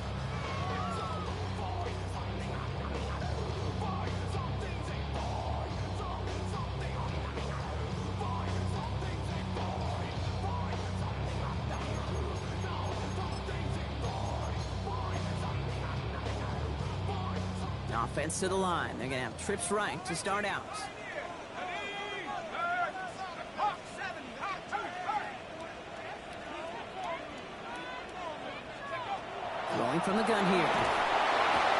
Offense to the line. They're going to have trips right to start out. Rolling from the gun here.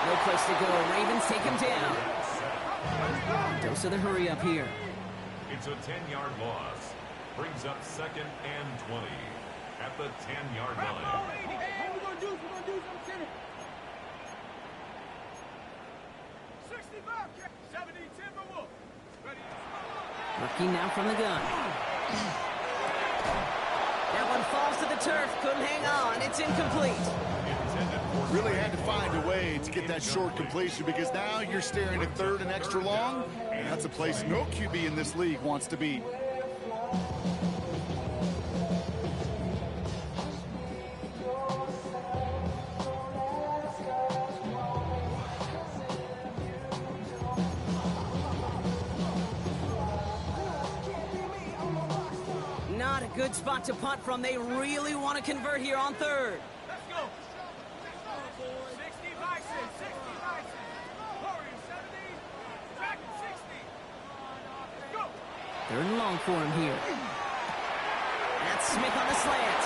No place to go. Ravens take him down. Dose of the hurry up here. It's a 10-yard loss. Brings up second and 20 at the 10-yard line. Working now from the gun. That one falls to the turf. Couldn't hang on. It's incomplete. Really had to find a way to get that short completion because now you're staring at third and extra long. And that's a place no QB in this league wants to be. Not a good spot to punt from. They really want to convert here on third. Let's go. 60 Bison, 60 Bison. Warriors 70, Dragon 60. Let's go. Third and long for him here. That's Smith on the slant.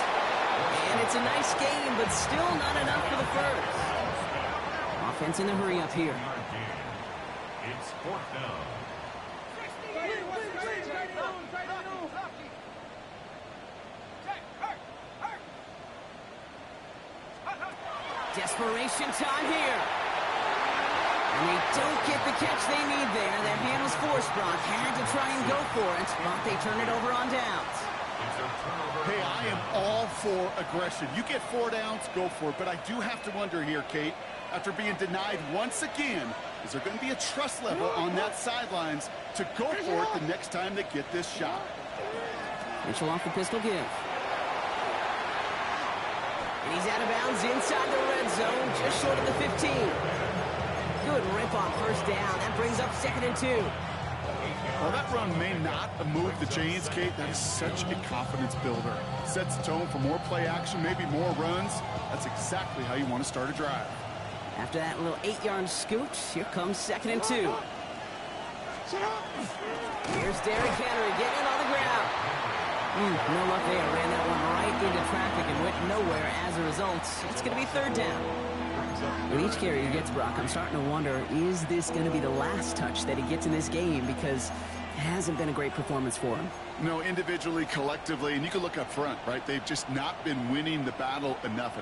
And it's a nice game, but still not enough for the first. Offense in the hurry up here. It's fourth down. Desperation time here. And they don't get the catch they need there. That hand was forced, Brock. Had to try and go for it, but they turn it over on downs. It's a turnover Hey, I am all for aggression. You get 4 downs, go for it. But I do have to wonder here, Kate, after being denied once again, is there going to be a trust level on that sidelines to go for it the next time they get this shot? Mitchell off the pistol give. And he's out of bounds inside the red zone, just short of the 15. Good rip on first down. That brings up 2nd and 2. Well, that run may not have moved the chains, Kate. That is such a confidence builder. Sets the tone for more play action, maybe more runs. That's exactly how you want to start a drive. After that little 8-yard scoot, here comes 2nd and 2. Here's Derrick Henry getting it on the ground. No luck there. Ran that one right into traffic and went nowhere as a result. It's going to be 3rd down. With each carry he gets, Brock, I'm starting to wonder, is this going to be the last touch that he gets in this game? Because it hasn't been a great performance for him. No, individually, collectively, and you can look up front, right? They've just not been winning the battle enough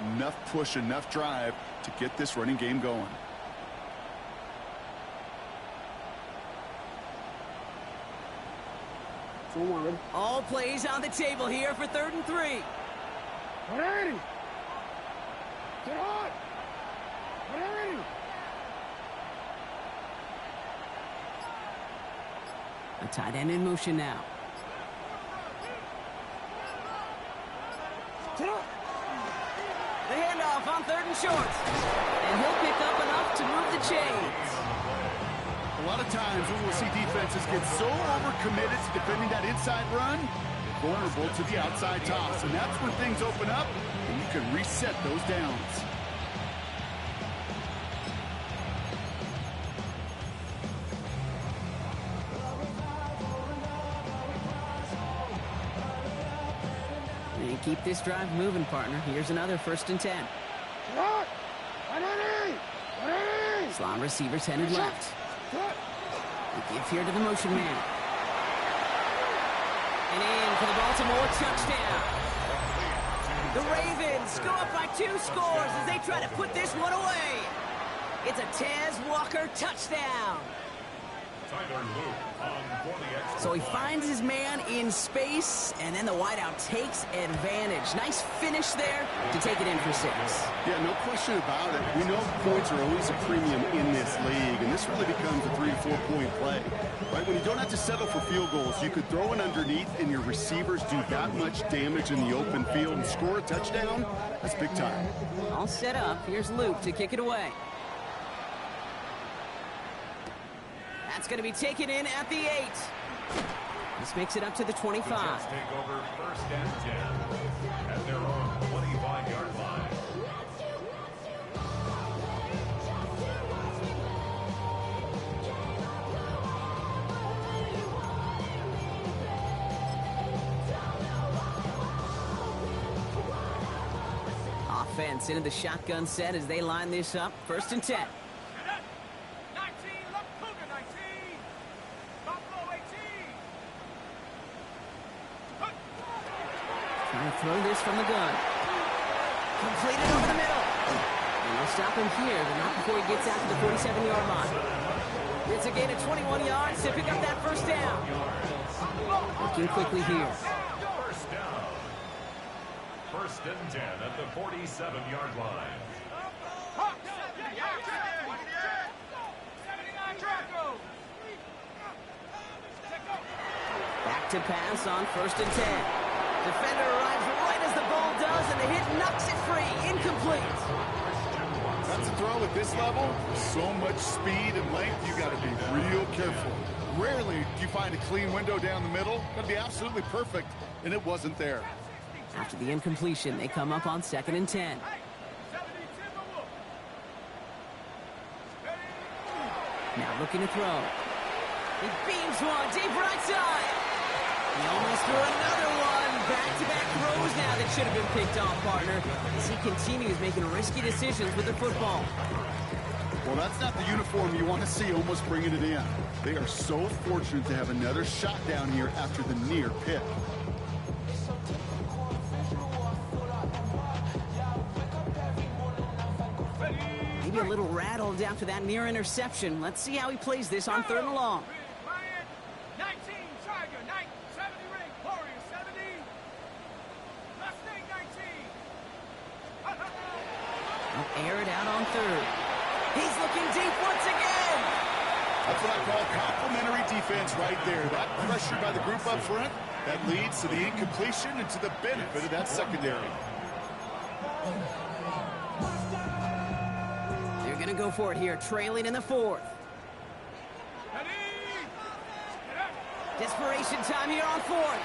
push, enough drive to get this running game going. All plays on the table here for 3rd and 3. Ready. Get hot. Ready. A tight end in motion now. The handoff on 3rd and short. And he'll pick up enough to move the chains. A lot of times we will see defenses get so overcommitted to defending that inside run, vulnerable to the outside toss. And that's when things open up and you can reset those downs. And keep this drive moving, partner. Here's another 1st and 10. Slot receivers headed left. They give here to the motion man. And in for the Baltimore touchdown. The Ravens go up by 2 scores as they try to put this one away. It's a Tez Walker touchdown. So he finds his man in space, and then the wideout takes advantage. Nice finish there to take it in for 6. Yeah, no question about it. We know points are always a premium in this league, and this really becomes a 3 to 4 point play. Right? When you don't have to settle for field goals, you could throw it underneath, and your receivers do that much damage in the open field and score a touchdown. That's big time. All set up. Here's Luke to kick it away. That's going to be taken in at the 8. This makes it up to the 25. The Jets take over 1st and 10 at their own 25-yard line. Offense into the shotgun set as they line this up. 1st and 10. Trying to throw this from the gun. Completed over the middle. And they'll stop him here, but not before he gets out to the 47-yard line. It's a gain of 21 yards to pick up that 1st down. Looking quickly here. 1st down. 1st and 10 at the 47-yard line. Back to pass on 1st and 10. Defender arrives right as the ball does, and the hit knocks it free. Incomplete. That's a throw at this level. So much speed and length, you got to be real careful. Rarely do you find a clean window down the middle. Got to be absolutely perfect, and it wasn't there. After the incompletion, they come up on 2nd and 10. Now looking to throw. He beams one deep right side. He almost threw another one. Back-to-back throws now that should have been picked off, partner, as he continues making risky decisions with the football. Well, that's not the uniform you want to see almost bringing it in. They are so fortunate to have another shot down here after the near pick. Maybe a little rattled after that near interception. Let's see how he plays this on 3rd and long. They'll air it out on third. He's looking deep once again. That's what I call complimentary defense right there. That pressure by the group up front, that leads to the incompletion and to the benefit of that secondary. They're going to go for it here, trailing in the fourth. Desperation time here on fourth.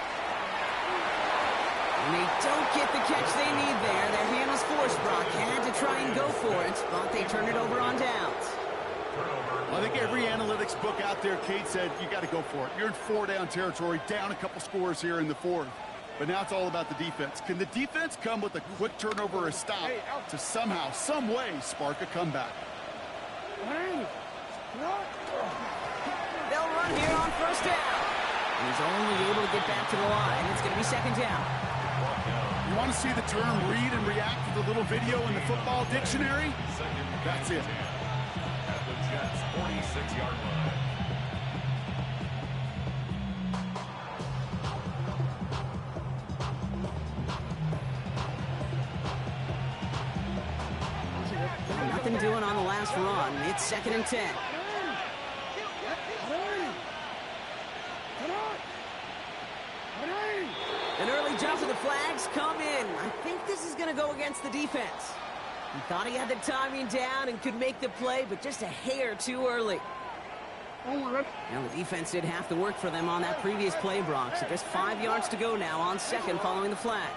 And they don't get the catch they need there. Their hand was forced. Brock had to try and go for it, but they turned it over on downs. I think every analytics book out there, Kate, said you got to go for it. You're in 4-down territory, down a couple scores here in the fourth. But now it's all about the defense. Can the defense come with a quick turnover or a stop to somehow, some way, spark a comeback? They'll run here on first down. And he's only able to get back to the line. It's going to be second down. You want to see the term read and react to the little video in the football dictionary? That's it. At the Jets' 46-yard line. Nothing doing on the last run. It's second and 10. An early jump to the flags come in. I think this is going to go against the defense. He thought he had the timing down and could make the play, but just a hair too early. Now the defense did half the work for them on that previous play, Brock. So just 5 yards to go now on second following the flag.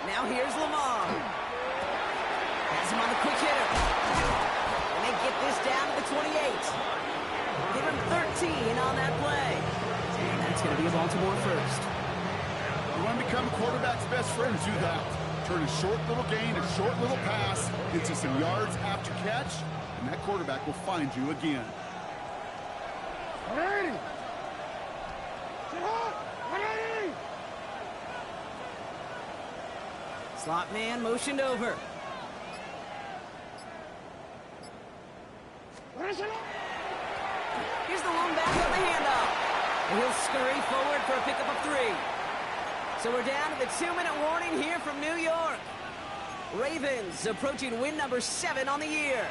Now here's Lamar. Has him on the quick hitter. And they get this down to the 28. Give him 13 on that play. And that's going to be a Baltimore first. You want to become a quarterback's best friend, do that. Turn a short little gain, a short little pass into some yards after catch, and that quarterback will find you again. Slot man motioned over. Here's the lone back on the handoff. And he'll scurry forward for a pickup of 3. So we're down to the 2-minute warning here from New York. Ravens approaching win number 7 on the year.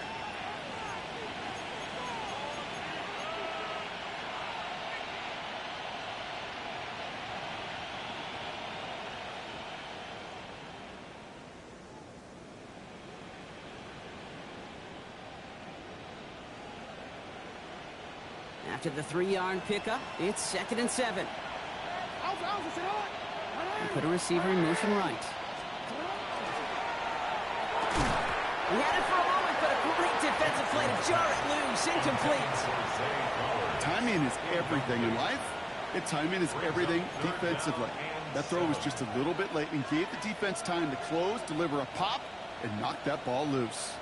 After the 3-yard pickup, it's second and 7. They put a receiver in motion right. He had it for a moment, but a great defensive play to jar it loose, incomplete. Timing is everything in life, and timing is everything defensively. That throw was just a little bit late and gave the defense time to close, deliver a pop, and knock that ball loose.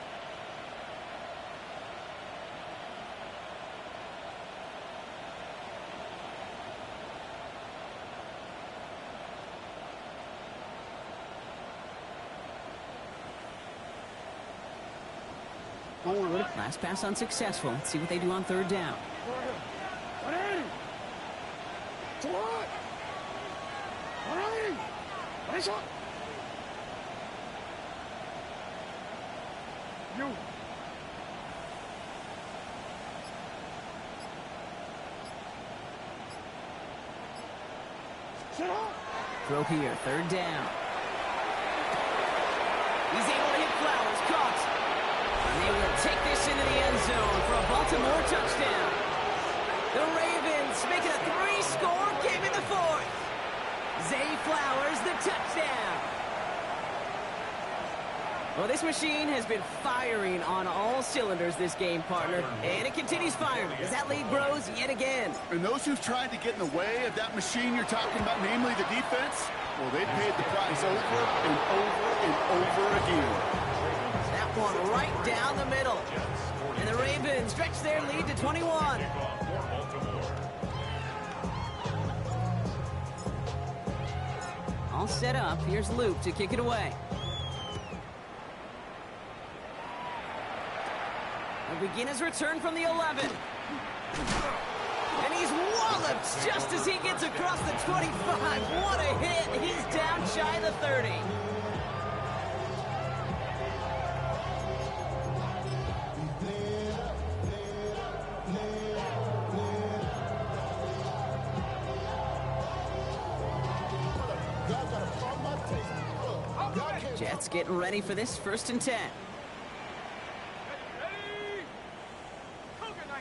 Last pass unsuccessful. Let's see what they do on third down. Throw here, third down. He's able to hit Flowers, caught. And they will take this into the end zone for a Baltimore touchdown. The Ravens making a 3-score game in the fourth. Zay Flowers, the touchdown. Well, this machine has been firing on all cylinders this game, partner. And it continues firing as that lead grows yet again. And those who've tried to get in the way of that machine you're talking about, namely the defense, well, they paid the price over and over and over again. That one right down the middle. And the Ravens stretch their lead to 21. All set up. Here's Luke to kick it away. He'll begin his return from the 11. And he's walloped stops just as he gets across the 25. What a hit. He's down shy of the 30. Jets getting ready for this 1st and 10. Ready? Cougar 19.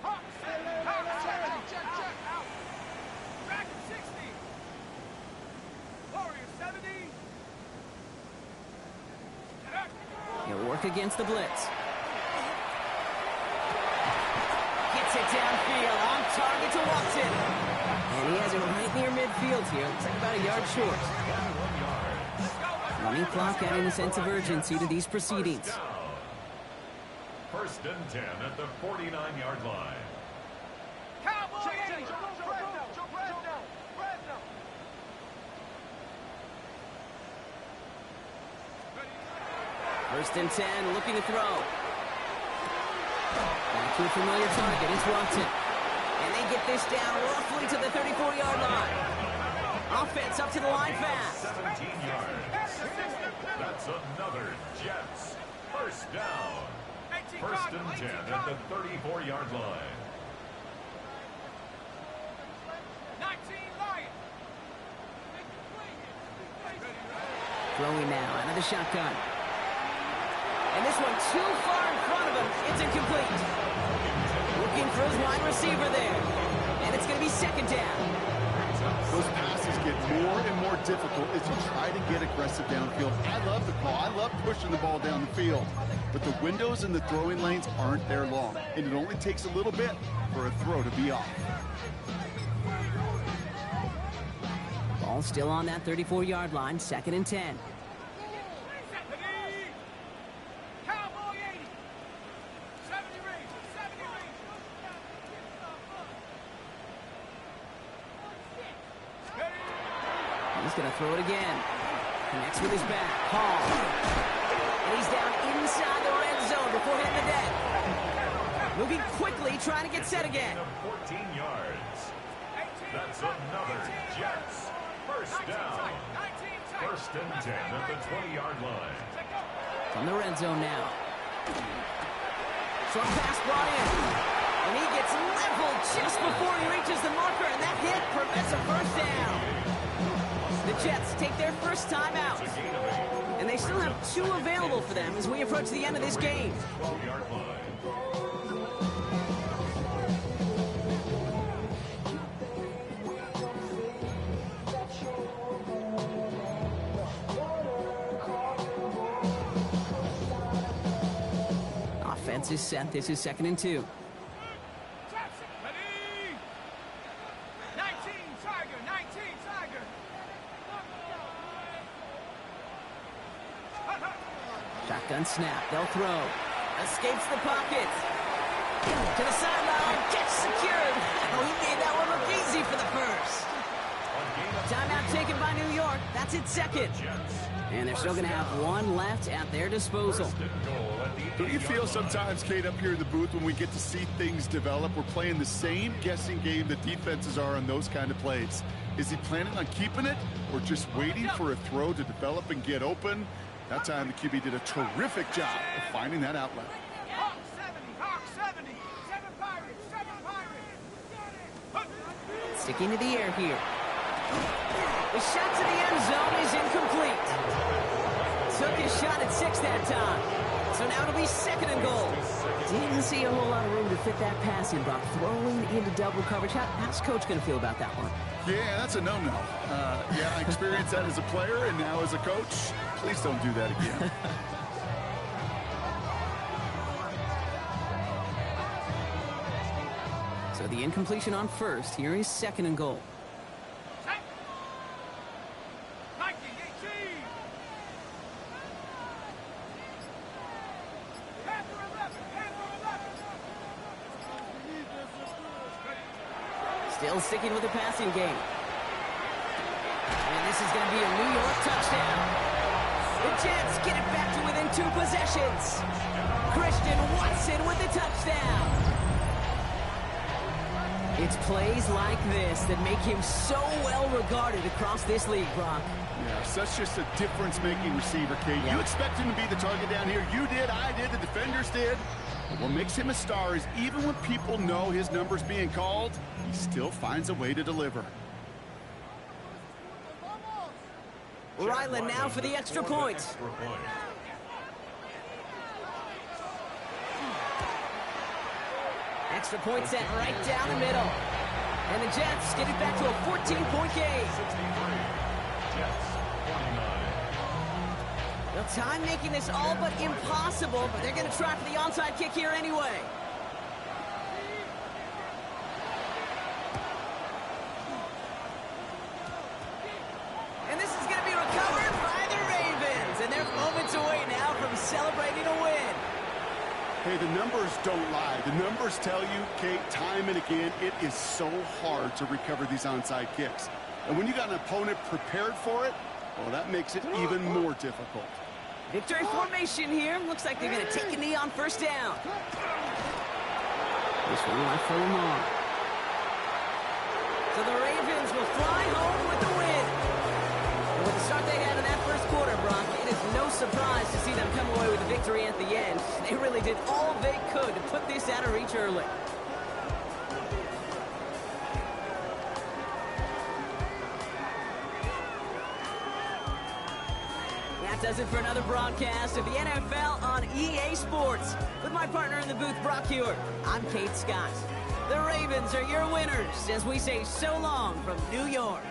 Hawk 70. Check. Out. Back at 60. Warrior 70. He'll work against the blitz. Gets it downfield, on target to Watson. And he has it right near midfield here. Looks like about a yard short. Running clock adding a sense of urgency to these proceedings. 1st and 10 at the 49-yard line. Cowboy 80. First and 10, looking to throw. Back to a familiar target, it's Watson. And they get this down roughly to the 34-yard line. Offense up to the line fast. 17 yards. That's another Jets 1st down. 1st and 10 at the 34-yard line. 19 Lions. Throwing now out of the shotgun. And this one too far in front of him. It's incomplete. Looking for his wide receiver there. And it's going to be 2nd down. Those passes get more and more difficult as you try to get aggressive downfield. I love the call. I love pushing the ball down the field. But the windows in the throwing lanes aren't there long. And it only takes a little bit for a throw to be off. Ball still on that 34-yard line. 2nd and 10. Cowboy 80. 70 Rangers. 70 Rangers. He's going to throw it again. Connects with his back. Hall. And he's down inside the red zone before hitting the deck. Moving quickly, trying to get set again. 14 yards. That's another Jets 1st down. 1st and 10 at the 20-yard line. From the red zone now. Short pass brought in. And he gets leveled just before he reaches the marker, and that hit prevents a 1st down. The Jets take their first time out. And they still have 2 available for them as we approach the end of this game. 12-yard line. Offense is set. This is 2nd and 2. Ready? 19 Tiger. 19 Tiger. Shotgun snap. They'll throw. Escapes the pocket. To the sideline. Catch secured. Oh, he made that one look easy for the 1st. Timeout taken by New York. That's its 2nd. And they're still going to have 1 left at their disposal. Don't you feel sometimes, Kate, up here in the booth when we get to see things develop, we're playing the same guessing game that defenses are on those kind of plays? Is he planning on keeping it or just waiting for a throw to develop and get open? That time the QB did a terrific job of finding that outlet. Hawk 70. 7 Pirates. 7 Pirates. Sticking to the air here. The shot to the end zone is incomplete. Took his shot at 6 that time. So now it'll be 2nd and goal. Didn't see a whole lot of room to fit that passing, Buck. Throwing into double coverage. How's Coach going to feel about that one? Yeah, that's a no-no. Yeah, I experienced that as a player and now as a coach. Please don't do that again. So the incompletion on 1st. Here is 2nd and goal. Still sticking with the passing game. And this is going to be a New York touchdown. The Jets get it back to within 2 possessions. Christian Watson with the touchdown. It's plays like this that make him so well regarded across this league, Brock. Yeah, such just a difference-making receiver, Kate. Yeah. You expect him to be the target down here. You did, I did, the defenders did. But what makes him a star is even when people know his number's being called, he still finds a way to deliver. Ryland now for the extra point. Extra point sent right down the middle. And the Jets get it back to a 14-point game. 63. Jets, 49. Well, time making this all but impossible, but they're going to try for the onside kick here anyway. And this is going to be recovered by the Ravens. And they're moments away now from celebrating a win. Hey, the numbers don't lie. The numbers tell you, Kate, time and again, it is so hard to recover these onside kicks. And when you got an opponent prepared for it, well, that makes it even more difficult. Victory formation here. Looks like they're going to take a knee on first down. This one left for Lamar. So the Ravens will fly home with the win. And with the start they had in that first quarter, Brock, it is no surprise to see them come away with a victory at the end. They really did all they could to put this out of reach early. That does it for another broadcast of the NFL on EA Sports. With my partner in the booth, Brock Hewitt, I'm Kate Scott. The Ravens are your winners as we say so long from New York.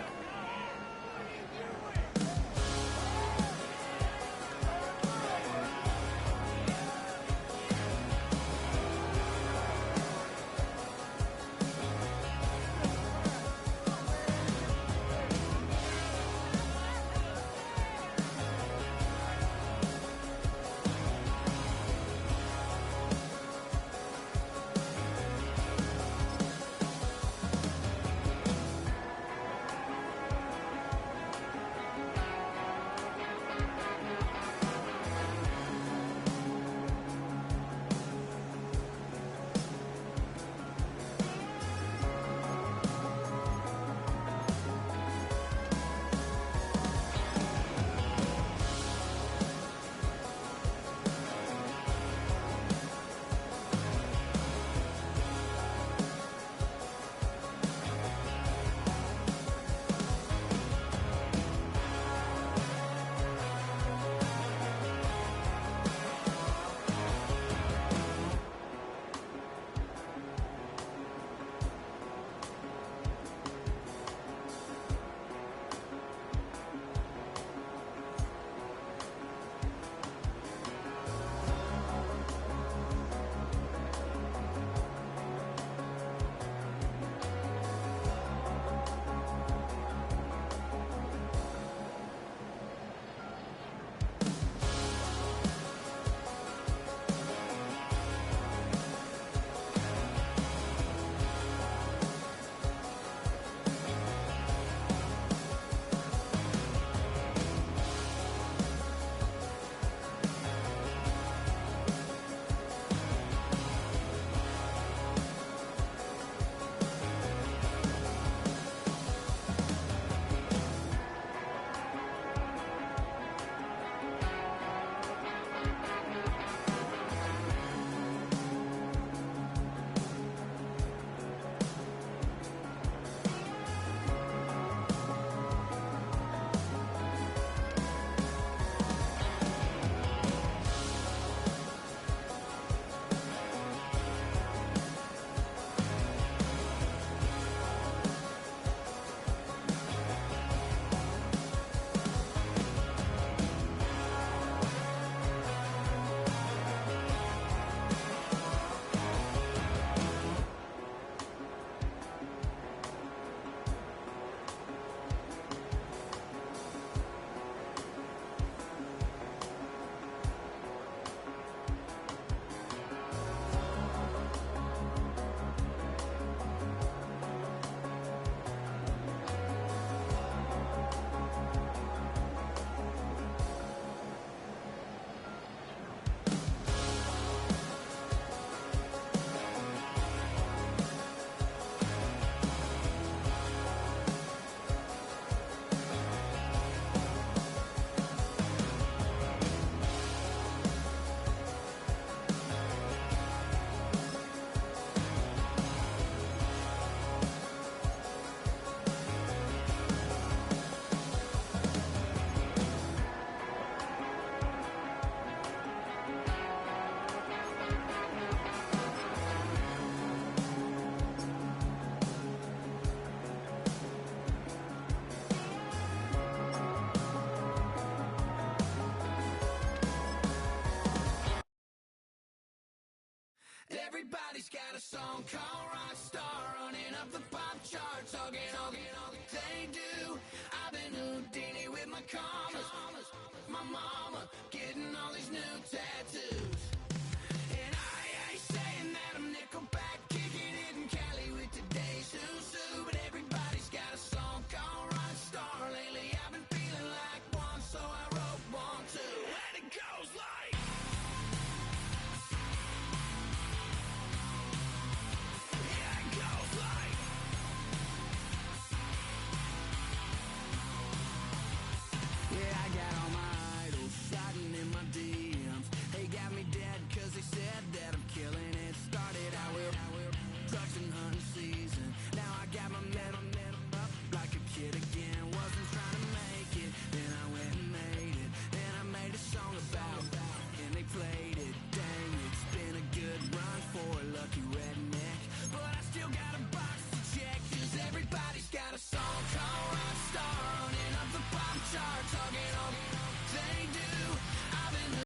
Everybody's got a song called Rockstar, running up the pop charts, hugging. They do. I've been Houdini with my commas. My mama getting all these new tattoos.